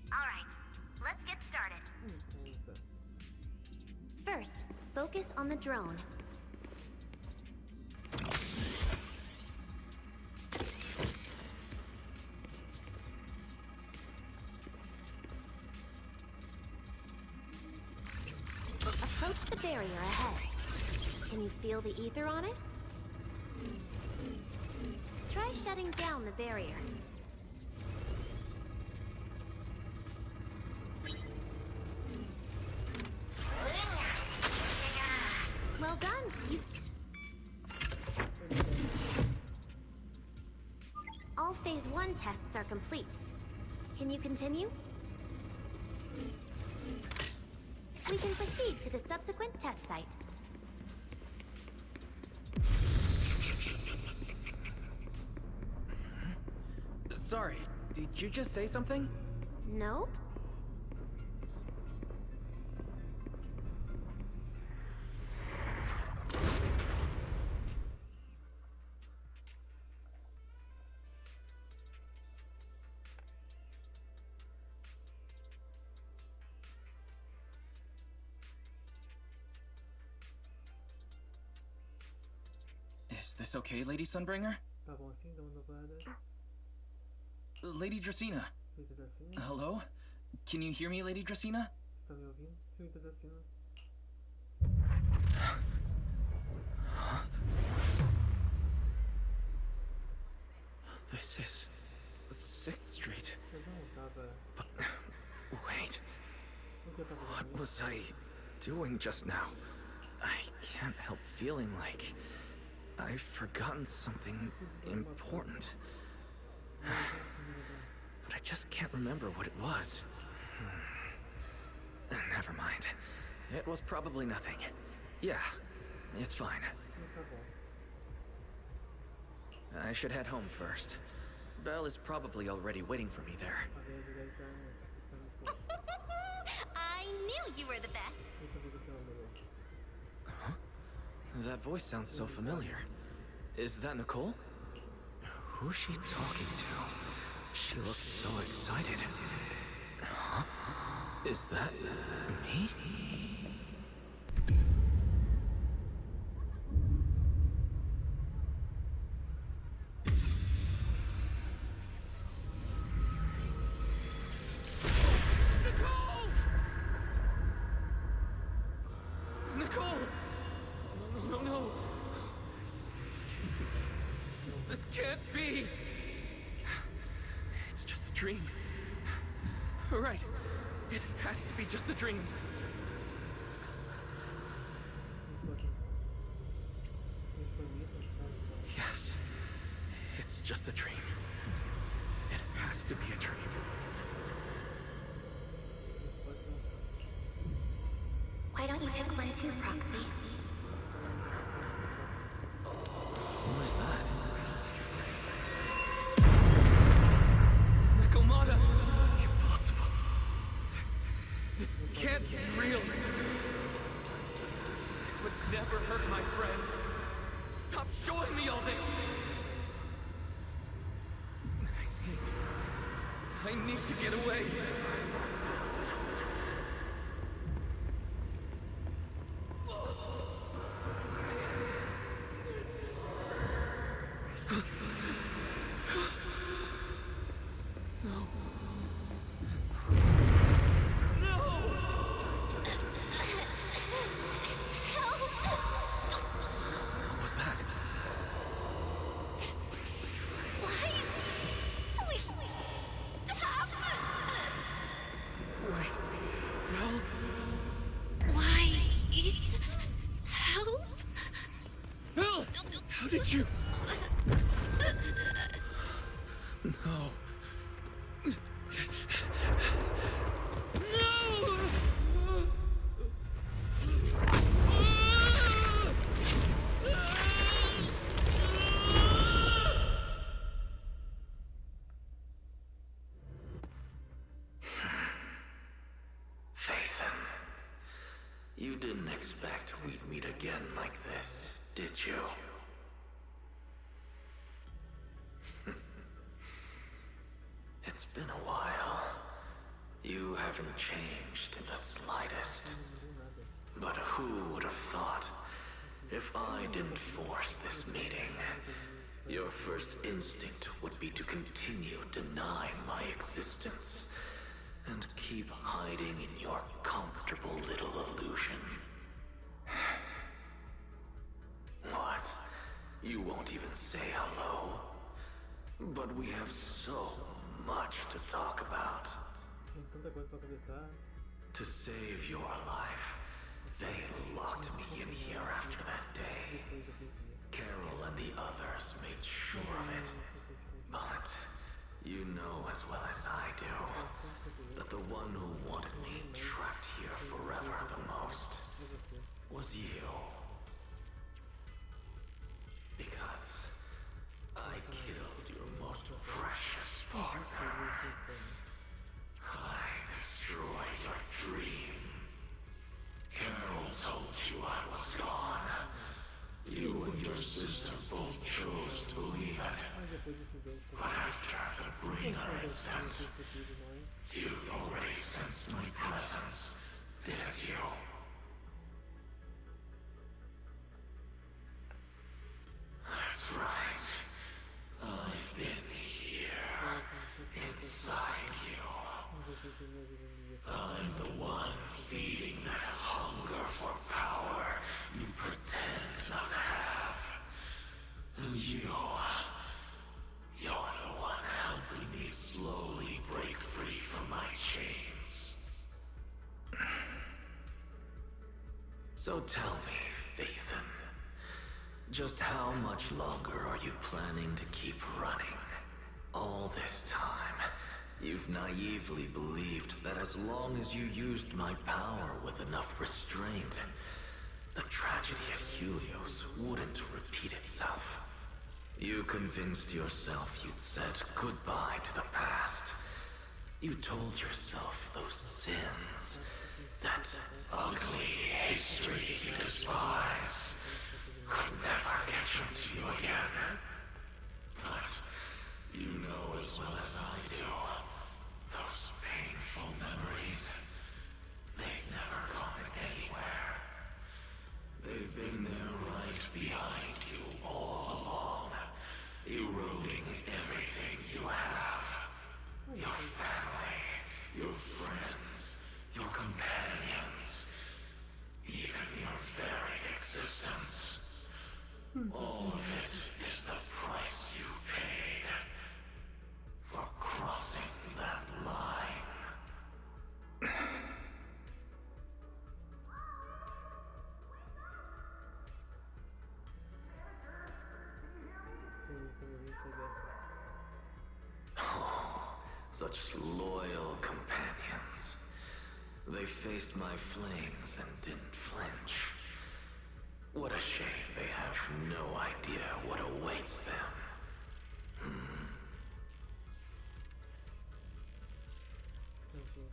Alright, let's get started. First, focus on the drone. Approach the barrier ahead. Can you feel the ether on it? Try shutting down the barrier. Well done. All Phase 1 tests are complete. Can you continue? We can proceed to the subsequent test site. Sorry, did you just say something? Nope. Is this okay, Lady Sunbringer? Tá bom assim, dá uma dobrada. Lady Dracena? Fita da cima. Hello? Can you hear me, Lady Dracena? Tá me ouvindo? Fita da cima. This is 6th Street. Eu não tava. But wait, O que eu tava what fazendo? was I doing just now? I can't help feeling like I've forgotten something important. But I just can't remember what it was. Never mind. It was probably nothing. Yeah, it's fine. Tá bom. I should head home first. Belle is probably already waiting for me there. A ver, direita está no corpo. I knew you were the best. Deixa eu ver se ela melhor. Huh? That voice sounds so familiar. Is that Nicole? Who's she talking to? She looks so excited. Huh? Is that me? Nicole! No, no, no. This can't be. It's just a dream. Right. It has to be just a dream. Yes. It's just a dream. It has to be a dream. Why don't you pick one too, Proxy? Who is that? Nakomata! Impossible. This can't be real. It would never hurt my friends. Stop showing me all this. I need to get away. What was that? Please, stop! Wait. Well, Why is help? Bill! How did you? No. You didn't expect we'd meet again like this, did you? It's been a while. You haven't changed in the slightest. But who would have thought, if I didn't force this meeting, your first instinct would be to continue denying my existence and keep hiding in your comfortable little illusion. What? You won't even say hello? But we have so much to talk about. Tanta coisa pra conversar. To save your life, they locked me in here after that day. Carol and the others made sure of it. But you know as well as I do that the one who wanted me trapped here forever the most was you. Because I killed your most precious partner. I destroyed your dream. Carol told you I was gone. You and your sister both chose to believe it. But after the bringer incident, you already sensed my presence, didn't you? That's right. I've been here, inside you. I'm the one feeding that hunger for power you pretend not to have. And you're the one helping me slowly break free from my chains. So tell me, Phaethon, just how much longer are you planning to keep running? All this time, you've naively believed that as long as you used my power with enough restraint, the tragedy at Helios wouldn't repeat itself. You convinced yourself you'd said goodbye to the past. You told yourself those sins, that ugly history you despise, could never catch up to you again. But you know as well as I do, those painful memories, they've never gone anywhere. They've been there right behind you all along, eroding everything you have. Your family, your friends, your companions, even your very existence. All of it is the price you paid for crossing that line. Oh, such loyal companions. They faced my flames and didn't flinch. What a shame they have no idea what awaits them.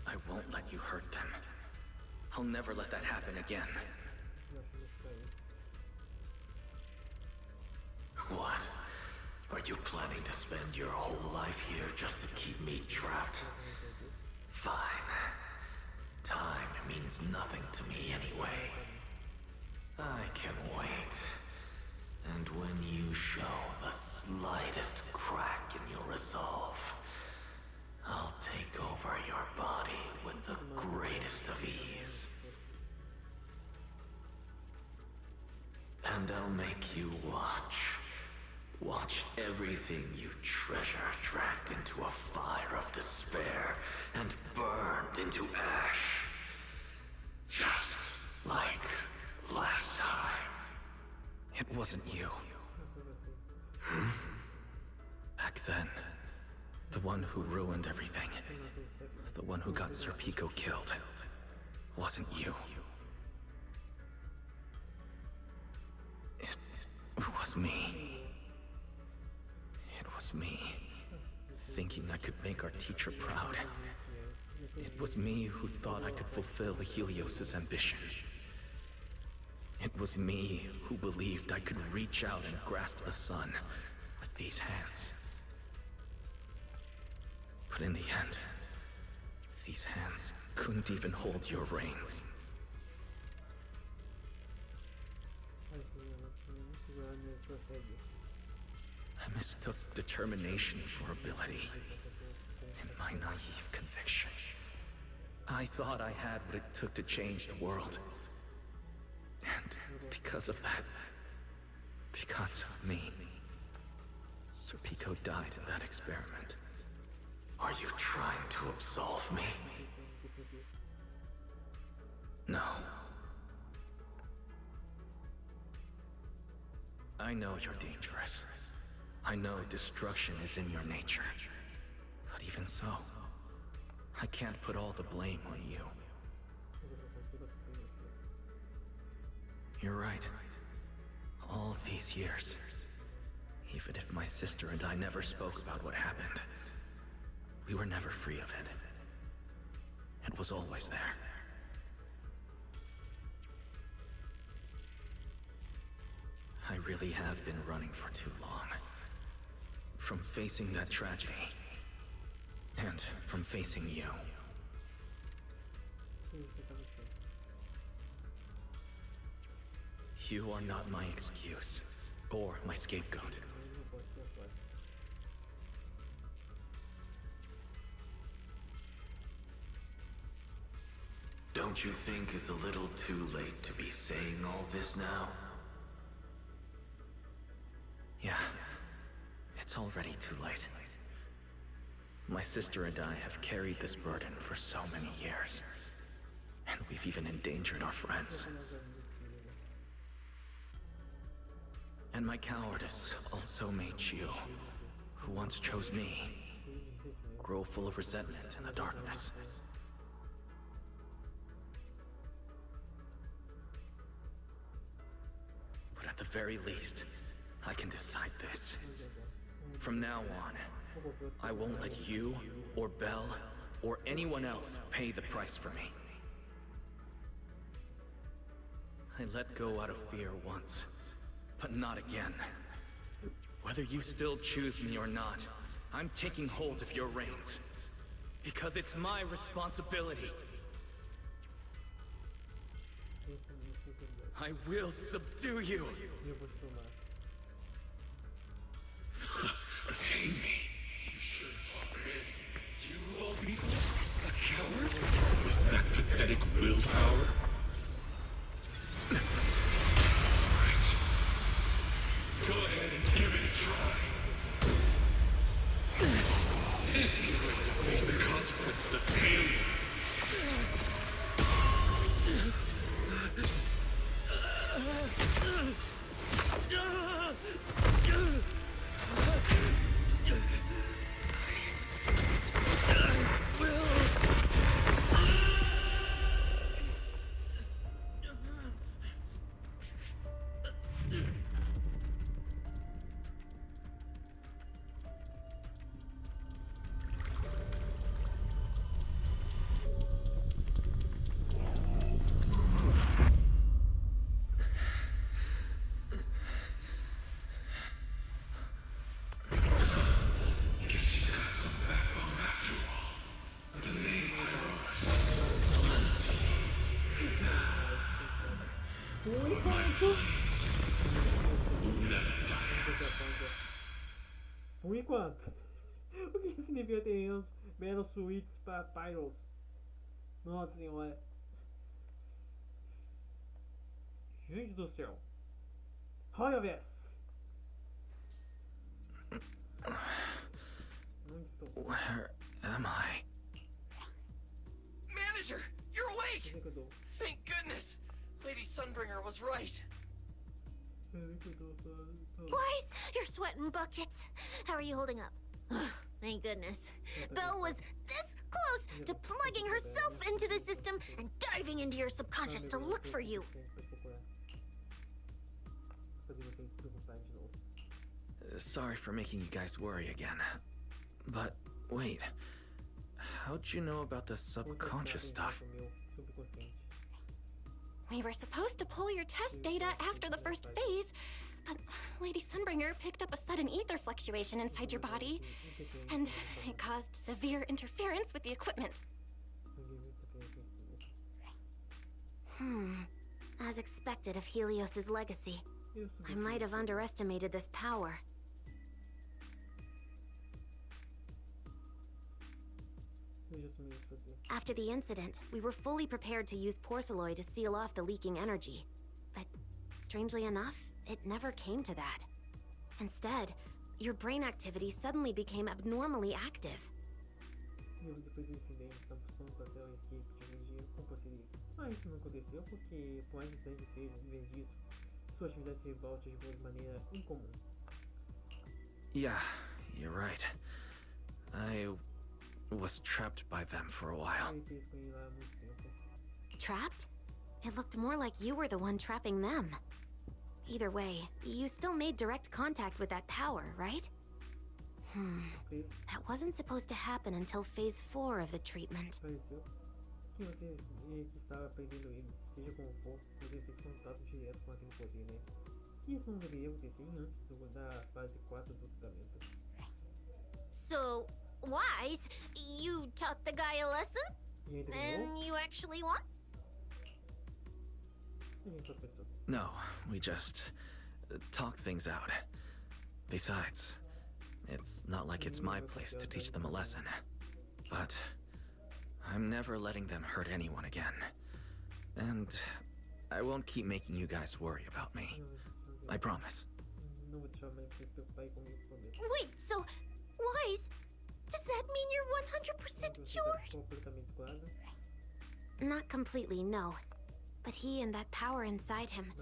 I won't let you hurt them. I'll never let that happen again. What? Are you planning to spend your whole life here just to keep me trapped? Fine. Time means nothing to me anyway. I can wait. And when you show the slightest crack in your resolve, I'll take over your body with the greatest of ease. And I'll make you watch. Watch everything you treasure dragged into a fire of despair and burned into ash. Just like last time. It wasn't you. Back then, the one who ruined everything, the one who got Sir Pico killed, wasn't you. It was me. It was me, thinking I could make our teacher proud. It was me who thought I could fulfill Helios's ambition. It was me who believed I could reach out and grasp the sun with these hands. But in the end, these hands couldn't even hold your reins. I mistook determination for ability in my naive conviction. I thought I had what it took to change the world. And because of that, because of me, Sir Pico died in that experiment. Are you trying to absolve me? No. I know you're dangerous. I know destruction is in your nature. But even so, I can't put all the blame on you. You're right. All these years, even if my sister and I never spoke about what happened, we were never free of it. It was always there. I really have been running for too long. From facing that tragedy, and from facing you. You are not my excuse, or my scapegoat. Don't you think it's a little too late to be saying all this now? Yeah, it's already too late. My sister and I have carried this burden for so many years, and we've even endangered our friends. And my cowardice also made you, who once chose me, grow full of resentment in the darkness. But at the very least, I can decide this. From now on, I won't let you, or Belle, or anyone else pay the price for me. I let go out of fear once, but not again. Whether you still choose me or not, I'm taking hold of your reins. Because it's my responsibility. I will subdue you. Retain me. You of all people? A coward? With that pathetic willpower? Right. Go ahead and give it a try. If you're ready to face the consequences of failure. Por enquanto. O que significa ter menos suítes para Pyros? Nossa senhora. Gente do céu. Olha, Vess. Onde estou? Where am I? Manager, you're awake! Thank goodness! Lady Sunbringer was right. Boys, you're sweating buckets. How are you holding up? Thank goodness. Belle was this close to plugging herself into the system and diving into your subconscious to look for you. Sorry for making you guys worry again. But wait, how'd you know about the subconscious stuff? We were supposed to pull your test data after the first phase, but Lady Sunbringer picked up a sudden ether fluctuation inside your body, and it caused severe interference with the equipment. As expected of Helios's legacy, I might have underestimated this power. After the incident, we were fully prepared to use Porceloy to seal off the leaking energy. But, strangely enough, it never came to that. Instead, your brain activity suddenly became abnormally active. Depois do incidente, estamos falando para ter uma escape de energia com Porceloy. Mas isso não aconteceu porque, por mais distante que seja, em vez disso, sua atividade cerebral te ativou de maneira incomum. Yeah, you're right. I was trapped by them for a while. Trapped? It looked more like you were the one trapping them. Either way, you still made direct contact with that power, right? That wasn't supposed to happen until phase 4 of the treatment. Pareceu que você que estava prendendo ele, seja como for, você fez contato direto com aquele poder, né? Isso não deveria acontecer antes da fase 4 do tratamento. So, Wise, you taught the guy a lesson? And you actually won? No, we just talk things out. Besides, it's not like it's my place to teach them a lesson. But I'm never letting them hurt anyone again. And I won't keep making you guys worry about me. I promise. Wait, so, Wise, does that mean you're 100% cured? Not completely, no. But he and that power inside him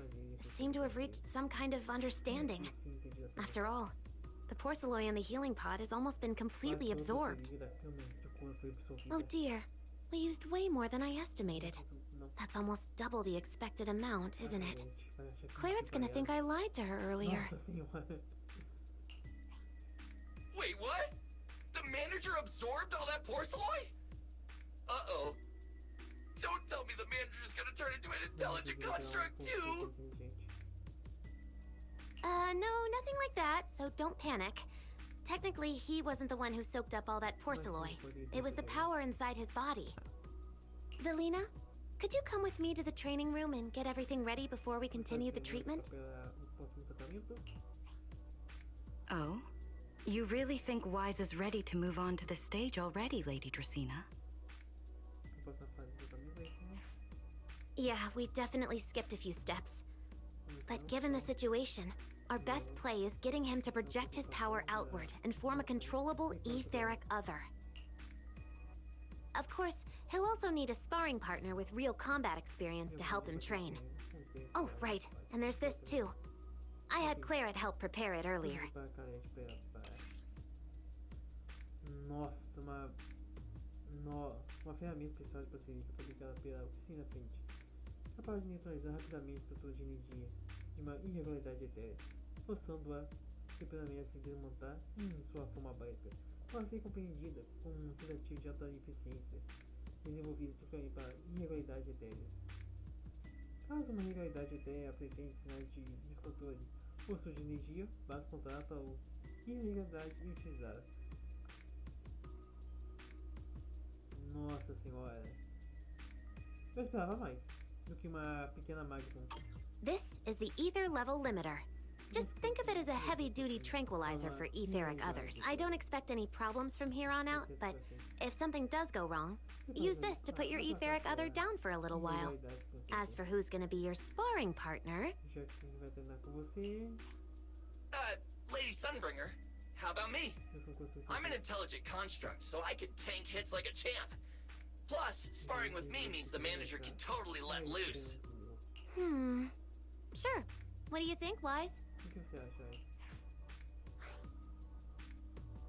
seem to have reached some kind of understanding. After all, the Porceloy in the healing pod has almost been completely absorbed. Oh dear, we used way more than I estimated. That's almost double the expected amount, isn't it? Clarette's gonna think I lied to her earlier. Wait, what? The manager absorbed all that Porceloy? Uh-oh. Don't tell me the manager's gonna turn into an intelligent construct too! No, nothing like that, so don't panic. Technically, he wasn't the one who soaked up all that Porceloy. It was the power inside his body. Velina, could you come with me to the training room and get everything ready before we continue the treatment? Oh? You really think Wise is ready to move on to the stage already, Lady Dracena? Yeah, we definitely skipped a few steps. But given the situation, our best play is getting him to project his power outward and form a controllable etheric other. Of course, he'll also need a sparring partner with real combat experience to help him train. Oh, right, and there's this too. I had Clarette help prepare it earlier. Nossa, uma ferramenta especial de parceria fabricada pela oficina à frente, capaz de neutralizar rapidamente a estrutura de energia de uma irregularidade etérea, forçando-a repentinamente a se desmontar em sua forma básica, para ser compreendida como um sedativo de alta eficiência, desenvolvido especialmente para irregularidades etéreas. Caso uma irregularidade etérea apresente sinais de descontrole ou uso de energia, basta contar para o irregularidade e utilizá-la. Nossa senhora. Eu esperava mais do que uma pequena Magnum. This is the ether level limiter. Just think of it as a heavy-duty tranquilizer for etheric others. I don't expect any problems from here on out, but if something does go wrong, use this to put your etheric other down for a little while. As for who's gonna be your sparring partner... Lady Sunbringer, how about me? I'm an intelligent construct, so I can tank hits like a champ. Plus, sparring with me means the manager can totally let loose. Sure. What do you think, Wise? O que você acha, aí?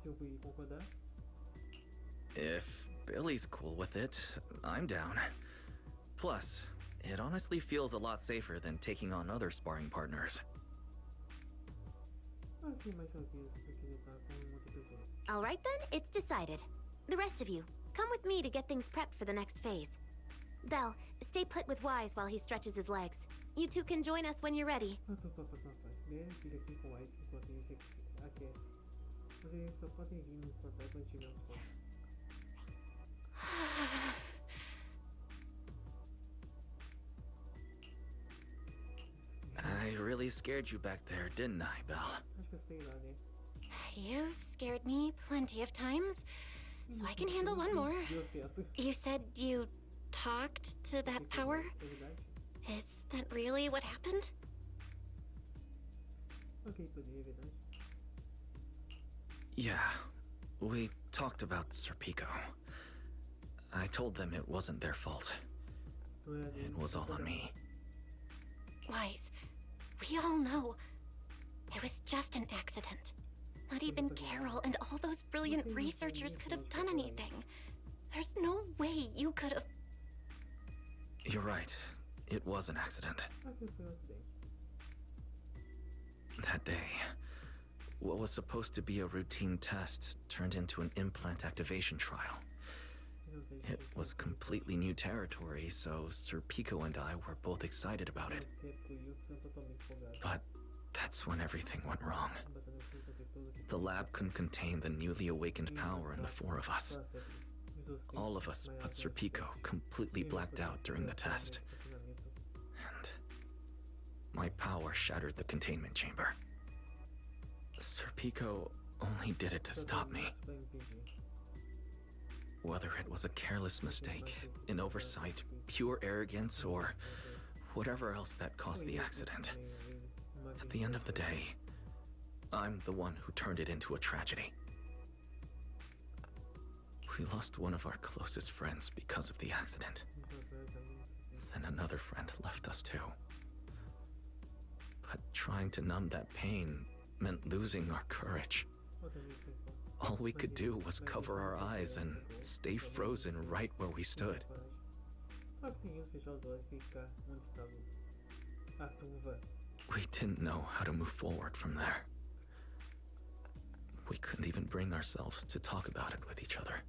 Se eu puder concordar? If Billy's cool with it, I'm down. Plus, it honestly feels a lot safer than taking on other sparring partners. Alright then, it's decided. The rest of you, come with me to get things prepped for the next phase. Belle, stay put with Wise while he stretches his legs. You two can join us when you're ready. Ah, tô com a próxima fase. Bem, fica aqui com o Ice enquanto ele se aquece. Vocês só podem vir nos contar quando tiver uns pontos. I really scared you back there, didn't I, Belle? Acho que eu sei lá, né? You've scared me plenty of times, so I can handle one more. Deu certo. You said you talked to that power? É verdade? Is that really what happened? Ok, poderia, é verdade. Yeah, we talked about Serpico. I told them it wasn't their fault. It was all on me. Wise, we all know it was just an accident. Not even Carol and all those brilliant researchers could have done anything. There's no way you could have. You're right. It was an accident. Acho que foi um acidente. That day, what was supposed to be a routine test turned into an implant activation trial. It was completely new territory, so Sir Pico and I were both excited about it. But that's when everything went wrong. The lab couldn't contain the newly awakened power in the four of us. All of us but Sir Pico completely blacked out during the test. And my power shattered the containment chamber. Sir Pico only did it to stop me. Whether it was a careless mistake, an oversight, pure arrogance, or whatever else that caused the accident, at the end of the day, I'm the one who turned it into a tragedy. We lost one of our closest friends because of the accident. Then another friend left us too. But trying to numb that pain meant losing our courage. All we could do was cover our eyes and stay frozen right where we stood. Só conseguimos fechar os olhos e ficar onde estava a turva. We didn't know how to move forward from there. We couldn't even bring ourselves to talk about it with each other.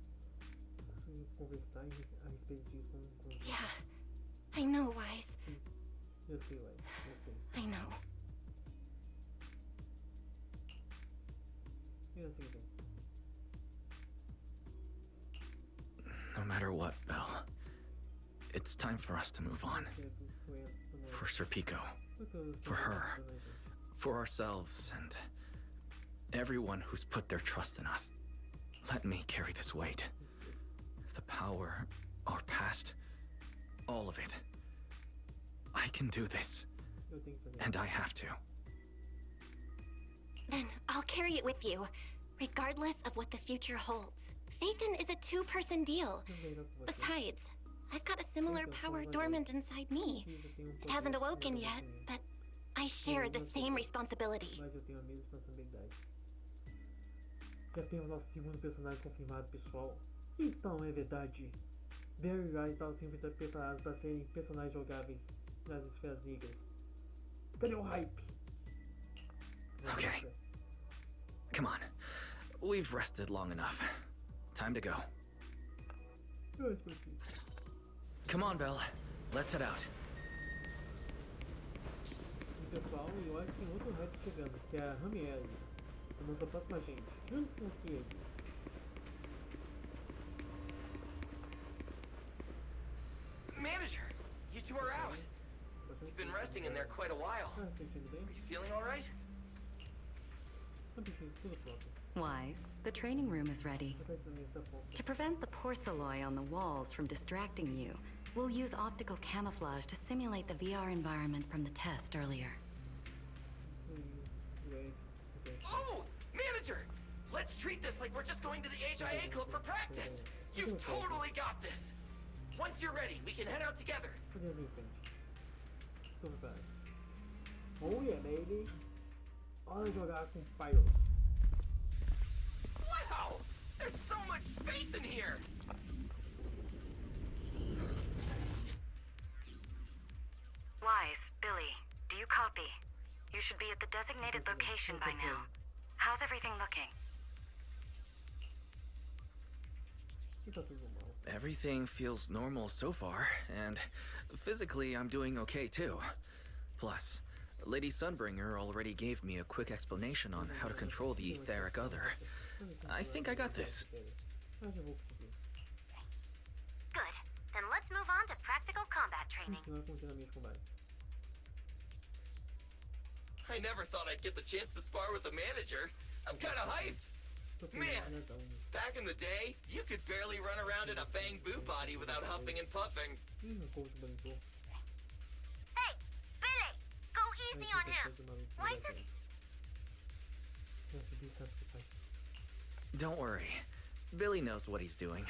Conversar a respeito disso com Yeah, I know, Wise. Eu sei, Wise. Eu sei. I know. Eu sei, então. No matter what, Belle, it's time for us to move on. For Sir Pico, for her, for ourselves, and everyone who's put their trust in us. Let me carry this weight. The power, our past, all of it. I can do this. And I have to. Then I'll carry it with you, regardless of what the future holds. Phaethon is a two-person deal. Besides, I've got a similar power dormant inside me. It hasn't awoken yet, but I share the same responsibility. Mas eu tenho a mesma responsabilidade. Já temos nosso segundo personagem confirmado, pessoal. Então, é verdade. Barry e Rise estavam sempre preparados para serem personagens jogáveis nas esferas negras. Cadê o hype? Okay. Come on. We've rested long enough. Time to go. Come on, Belle. Let's head out. E pessoal, eu acho que tem outro hype chegando, que é a Ramieri, a nossa próxima agente, junto com o Field. Manager, you two are out. You've been resting in there quite a while. Ah, sentindo bem? Are you feeling all right? Não preciso, tudo pronto. Wise, the training room is ready. Essa também está pronto. To prevent the porcelain on the walls from distracting you, we'll use optical camouflage to simulate the VR environment from the test earlier. Okay. Oh, manager! Let's treat this like we're just going to the HIA club for practice. You've totally got this. Once you're ready, we can head out together. Podemos ir em frente. Estou preparado. Oh yeah, baby! Hora de jogar com Pyros. Wow! There's so much space in here! Wise, Billy, do you copy? You should be at the designated location by now. How's everything looking? E tá tudo mal. everything feels normal so far, and physically I'm doing okay too. Plus, Lady Sunbringer already gave me a quick explanation on how to control the etheric other. I think I got this. Good. Then let's move on to practical combat training. I never thought I'd get the chance to spar with the manager. I'm kind of hyped. Man, back in the day, you could barely run around in a bang-boo body without huffing and puffing. Hey, Billy! Go easy on him! Why is this... Don't worry. Billy knows what he's doing.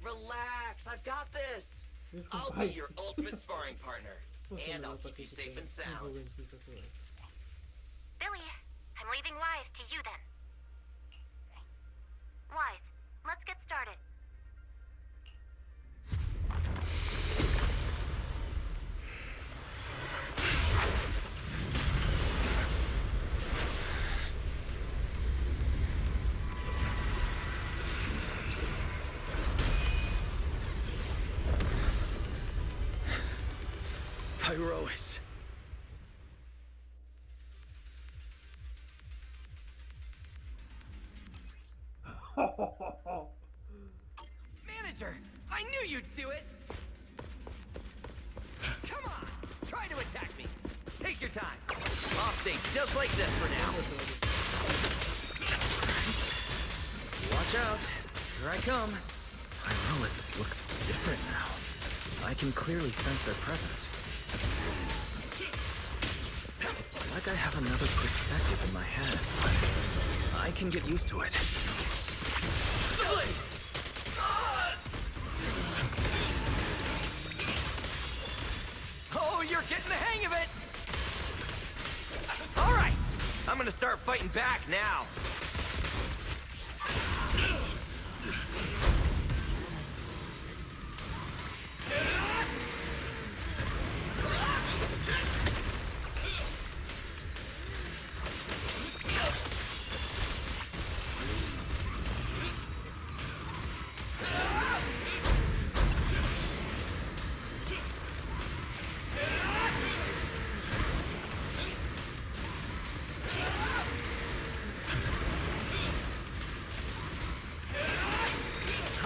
Relax, I've got this. I'll be your ultimate sparring partner. And I'll keep you safe and sound. Billy, I'm leaving Wise to you then. Wise, let's get started. Pyros. Manager, I knew you'd do it! Come on, try to attack me. Take your time. Off stage just like this for now. Watch out. Here I come. Pyros looks different now. I can clearly sense their presence. It's like I have another perspective in my head, but I can get used to it. Oh, you're getting the hang of it! All right, I'm gonna start fighting back now.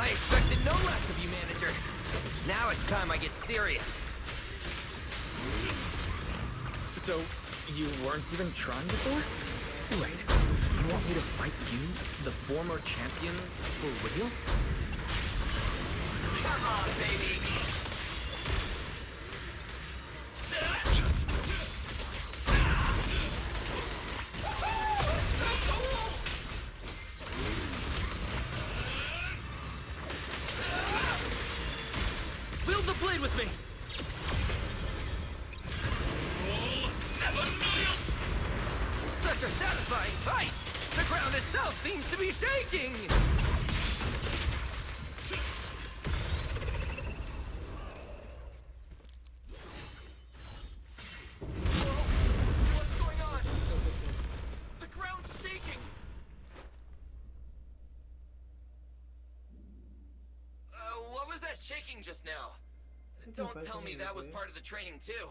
I expected no less of you, manager. Now it's time I get serious. So, you weren't even trying before? Wait, you want me to fight you, the former champion, for real? Come on, baby. Wield the blade with me! Such a satisfying fight! The ground itself seems to be shaking! What's going on? The ground's shaking. What was that shaking just now? Don't tell me that was part of the training too.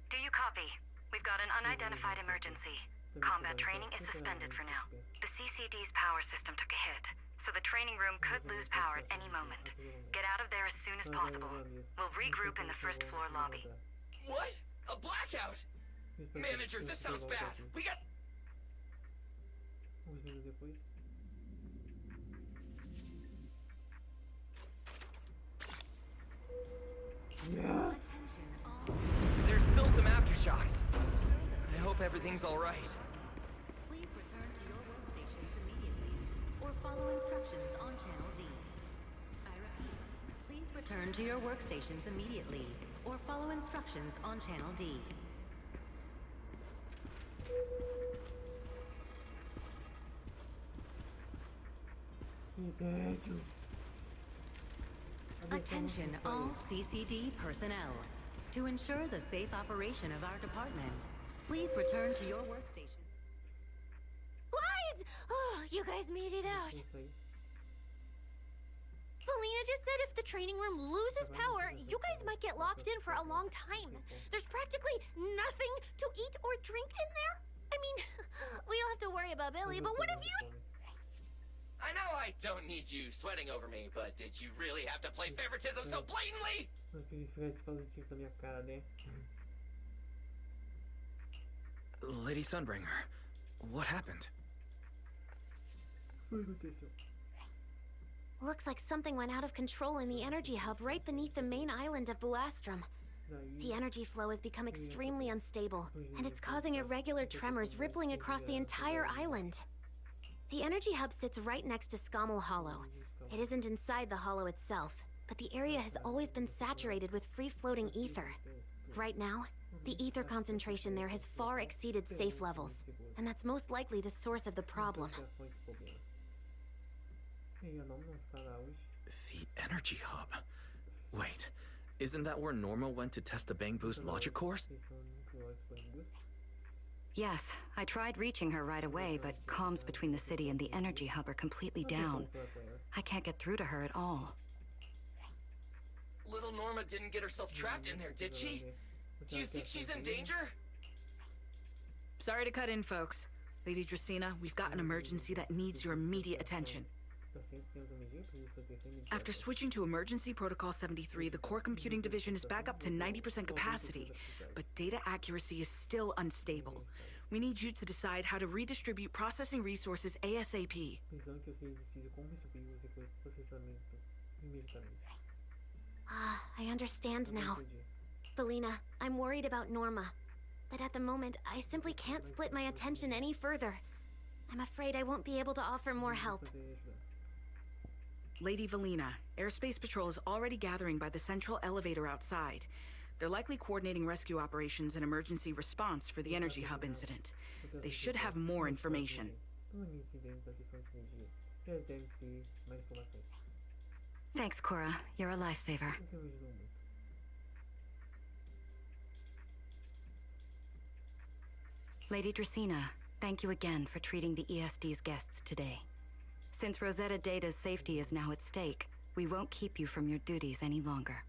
Do you copy? We've got an unidentified emergency. Combat training is suspended for now. The CCD's power system took a hit, so the training room could lose power at any moment. Get out of there as soon as possible. We'll regroup in the first floor lobby. What? A blackout? Manager, this sounds bad. We got... Yes! There's still some aftershocks. I hope everything's all right. Please return to your workstations immediately, or follow instructions on Channel D. I repeat, please return to your workstations immediately, or follow instructions on Channel D. Attention all CCD personnel. To ensure the safe operation of our department, please return to your workstation. Wise! Oh, you guys made it out. Belina just said if the training room loses power, you guys might get locked in for a long time. There's practically nothing to eat or drink in there. I mean, we don't have to worry about Billy, but what if you... I know I don't need you sweating over me, but did you really have to play favoritism so blatantly? Lady Sunbringer, what happened? Looks like something went out of control in the energy hub right beneath the main island of Buastrum. The energy flow has become extremely unstable, and it's causing irregular tremors rippling across the entire island. The energy hub sits right next to Scommel Hollow. It isn't inside the hollow itself, but the area has always been saturated with free-floating ether. Right now, the ether concentration there has far exceeded safe levels, and that's most likely the source of the problem. The energy hub? Wait, isn't that where Norma went to test the Bang Boo's logic course? Yes, I tried reaching her right away, but comms between the city and the energy hub are completely down. I can't get through to her at all. Little Norma didn't get herself trapped in there, did she? Do you think she's in danger? Sorry to cut in, folks. Lady Dracaena, we've got an emergency that needs your immediate attention. After switching to Emergency Protocol 73, the Core Computing Division is back up to 90% capacity, but data accuracy is still unstable. We need you to decide how to redistribute processing resources ASAP. I understand now. Belina, I'm worried about Norma. But at the moment, I simply can't split my attention any further. I'm afraid I won't be able to offer more help. Lady Valina, Airspace Patrol is already gathering by the central elevator outside. They're likely coordinating rescue operations and emergency response for the energy hub incident. They should have more information. Thanks, Cora. You're a lifesaver. Lady Dracaena, thank you again for treating the ESD's guests today. Since Rosetta Data's safety is now at stake, we won't keep you from your duties any longer.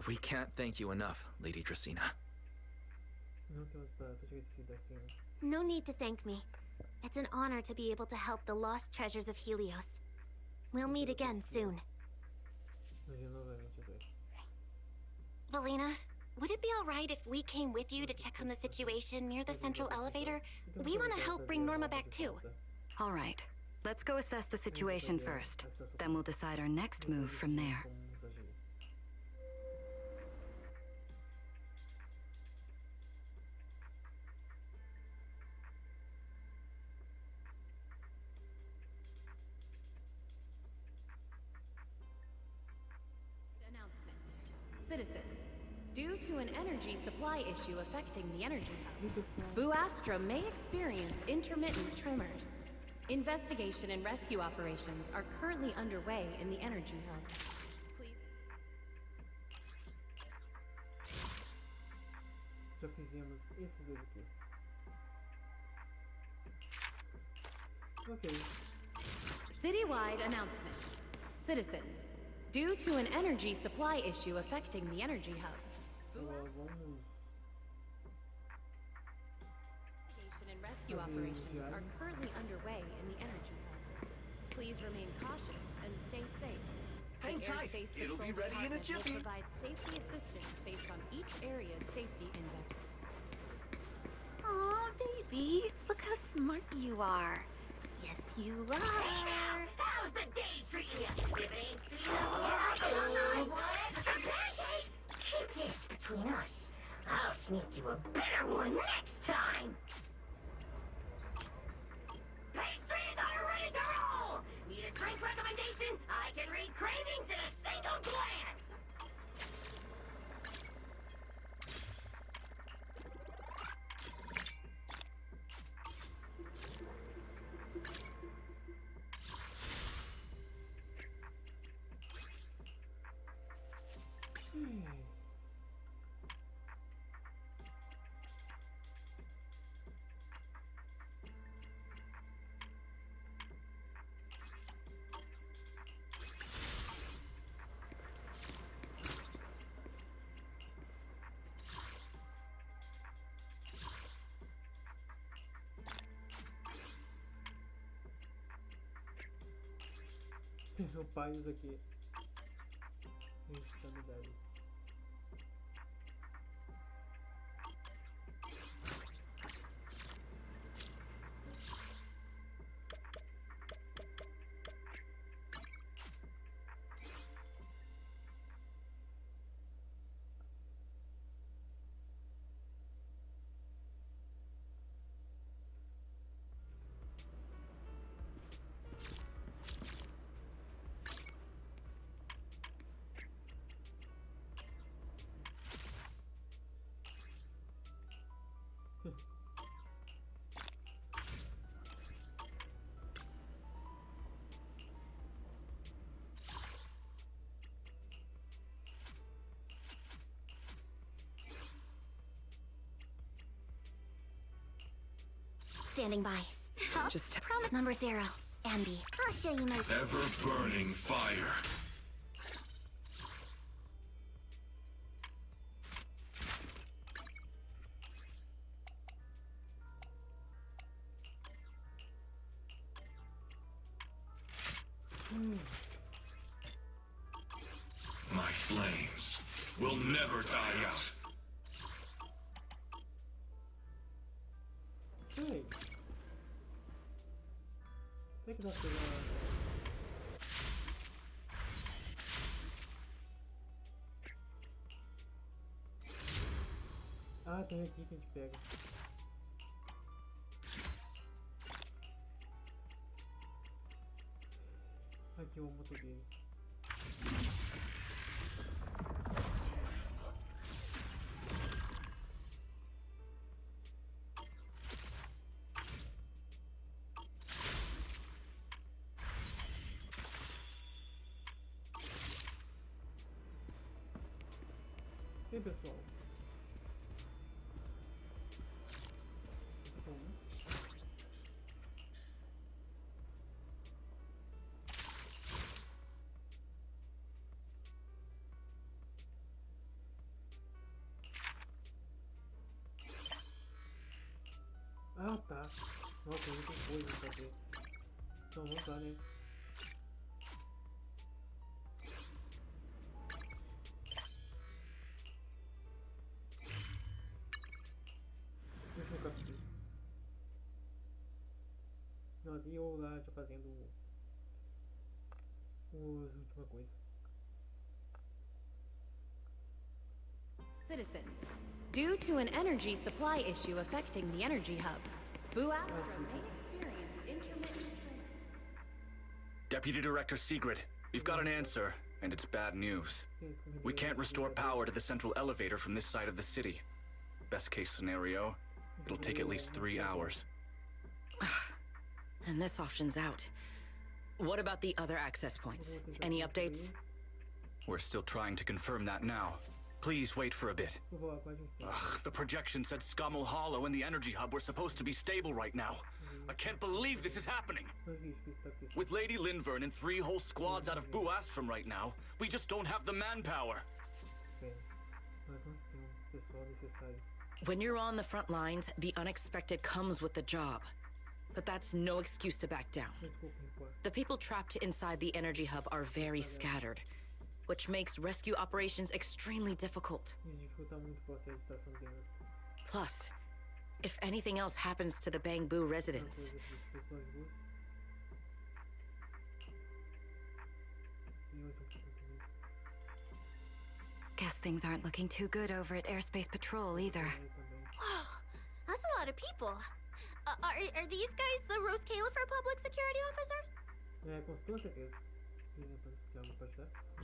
We can't thank you enough, Lady Dracaena. No need to thank me. It's an honor to be able to help the lost treasures of Helios. We'll meet again soon. Valina, would it be alright if we came with you to check on the situation near the central elevator? We want to help bring Norma back too. All right. Let's go assess the situation first. Then we'll decide our next move from there. Citizens, due to an energy supply issue affecting the energy hub, Buastrum may experience intermittent tremors. Investigation and rescue operations are currently underway in the energy hub. Citywide announcement. Citizens, due to an energy supply issue affecting the energy hub, investigation and rescue operations are currently underway in the energy hub. Please remain cautious and stay safe. Hang tight. It'll be ready in a jiffy. Will provide safety assistance based on each area's safety index. Aw, baby, look how smart you are. Yes, you are. Hey now, how's the day treating you? If it ain't seen the pancake, keep this between us. I'll sneak you a better one next time. Pastries are ready to roll. Need a drink recommendation? I can read cravings in a single glance. O Pyros aqui. Instabilidades. Standing by. Just Promise number 0. Ambi. I'll show you my... Ever-burning fire. My flames will never die out. Hey. Será que dá pra pegar... Ah, tem aqui que a gente pega. Aqui o motor dele. E aí, pessoal? Tá bom, né? Ah, tá. Nossa, muita coisa pra fazer. Então vamos lá, né? Deixa eu colocar aqui. Nós e eu lá já fazendo última coisa. Citizens, due to an energy supply issue affecting the energy hub, Buastro may experience intermittent Deputy Director Sigrid, we've got an answer, and it's bad news. We can't restore power to the central elevator from this side of the city. Best case scenario, it'll take at least 3 hours. And this option's out. What about the other access points? Any updates? We're still trying to confirm that now. Please wait for a bit. Ugh, the projection said Scommel Hollow and the energy hub were supposed to be stable right now. I can't believe this is happening. With Lady Linvern and 3 whole squads out of Buastrom right now, we just don't have the manpower. When you're on the front lines, the unexpected comes with the job. But that's no excuse to back down. The people trapped inside the energy hub are very scattered, which makes rescue operations extremely difficult. Plus, if anything else happens to the Bangbu residents... Guess things aren't looking too good over at Airspace Patrol either. Whoa, that's a lot of people. Are these guys the Rose Califer public security officers?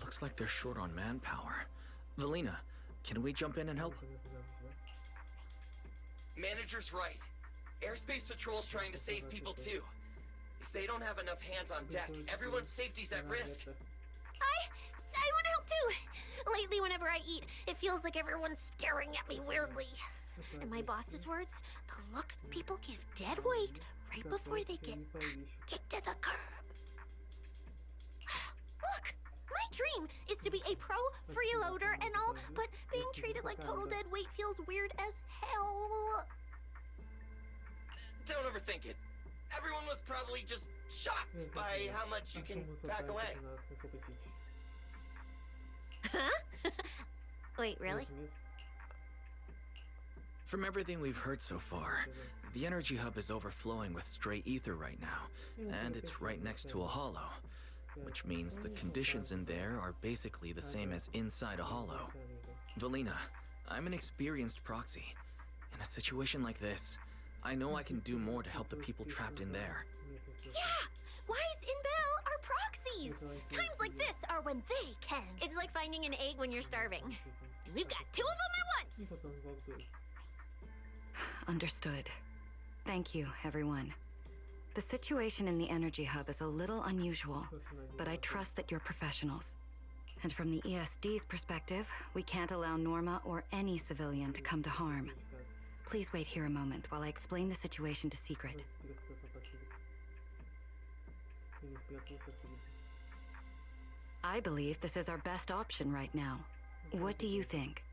Looks like they're short on manpower. Valina, can we jump in and help? Manager's right. Airspace Patrol's trying to save people too. If they don't have enough hands on deck, everyone's safety's at risk. I want to help too. Lately, whenever I eat, it feels like everyone's staring at me weirdly. In my boss's words, the look people give dead weight right before they get kicked to the curb. Look, my dream is to be a pro freeloader and all, but being treated like total dead weight feels weird as hell. Don't overthink it. Everyone was probably just shocked by how much you can pack away. Huh? Wait, really? From everything we've heard so far, the energy hub is overflowing with stray ether right now, and it's right next to a hollow, which means the conditions in there are basically the same as inside a hollow. Valina, I'm an experienced proxy. In a situation like this, I know I can do more to help the people trapped in there. Yeah! Wise and Belle are proxies! Times like this are when they can. It's like finding an egg when you're starving. And we've got two of them at once! Understood. Thank you, everyone. The situation in the energy hub is a little unusual, but I trust that you're professionals. And from the ESD's perspective, we can't allow Norma or any civilian to come to harm. Please wait here a moment while I explain the situation to Secret. I believe this is our best option right now. What do you think?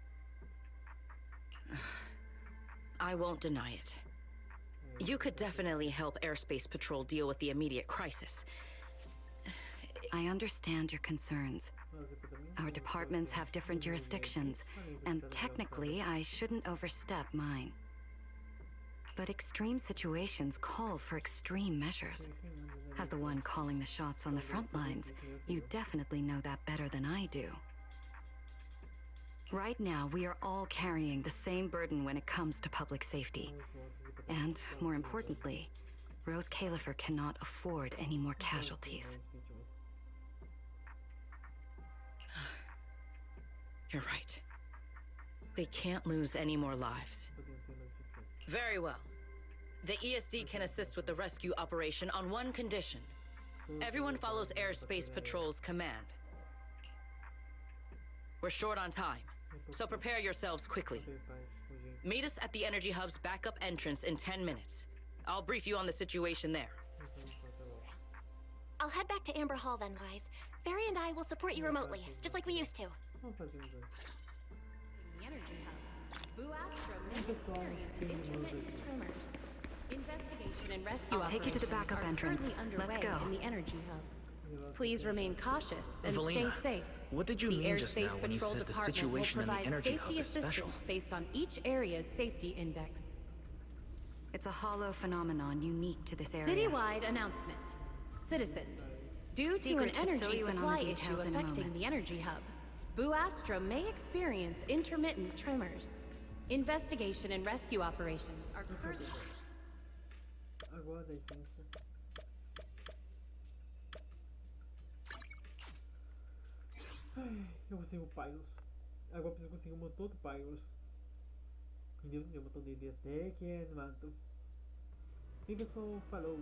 I won't deny it. You could definitely help Airspace Patrol deal with the immediate crisis. I understand your concerns. Our departments have different jurisdictions, and technically, I shouldn't overstep mine. But extreme situations call for extreme measures. As the one calling the shots on the front lines, you definitely know that better than I do. Right now, we are all carrying the same burden when it comes to public safety. And, more importantly, Rose Califer cannot afford any more casualties. You're right. We can't lose any more lives. Very well. The ESD can assist with the rescue operation on one condition. Everyone follows Airspace Patrol's command. We're short on time, so prepare yourselves quickly. Meet us at the Energy Hub's backup entrance in 10 minutes. I'll brief you on the situation there. I'll head back to Amber Hall then, Wise. Ferry and I will support you remotely, just like we used to. The energy hub. Boo Astro may experience intermittent tremors. Investigation and rescue I'll take you to the backup operations are entrance. currently Let's underway go. in the energy hub. Please remain cautious and Valina, stay safe. what did you the mean just now Airspace when you Patrol said the Department situation will in the provide energy safety hub is special? assistance based on each area's safety index. It's a hollow phenomenon unique to this area. Citywide announcement. Citizens, due to an Secret should fill energy you in on the supply issue details in a affecting moment. the energy hub, Boo Astro may experience intermittent tremors. Investigation and rescue operations are currently... Agora dá licença. Eu consigo o Pyros. Agora eu preciso conseguir o motor do Pyros. Meu Deus do céu, o motor dele até que é animado. E pessoal, falou!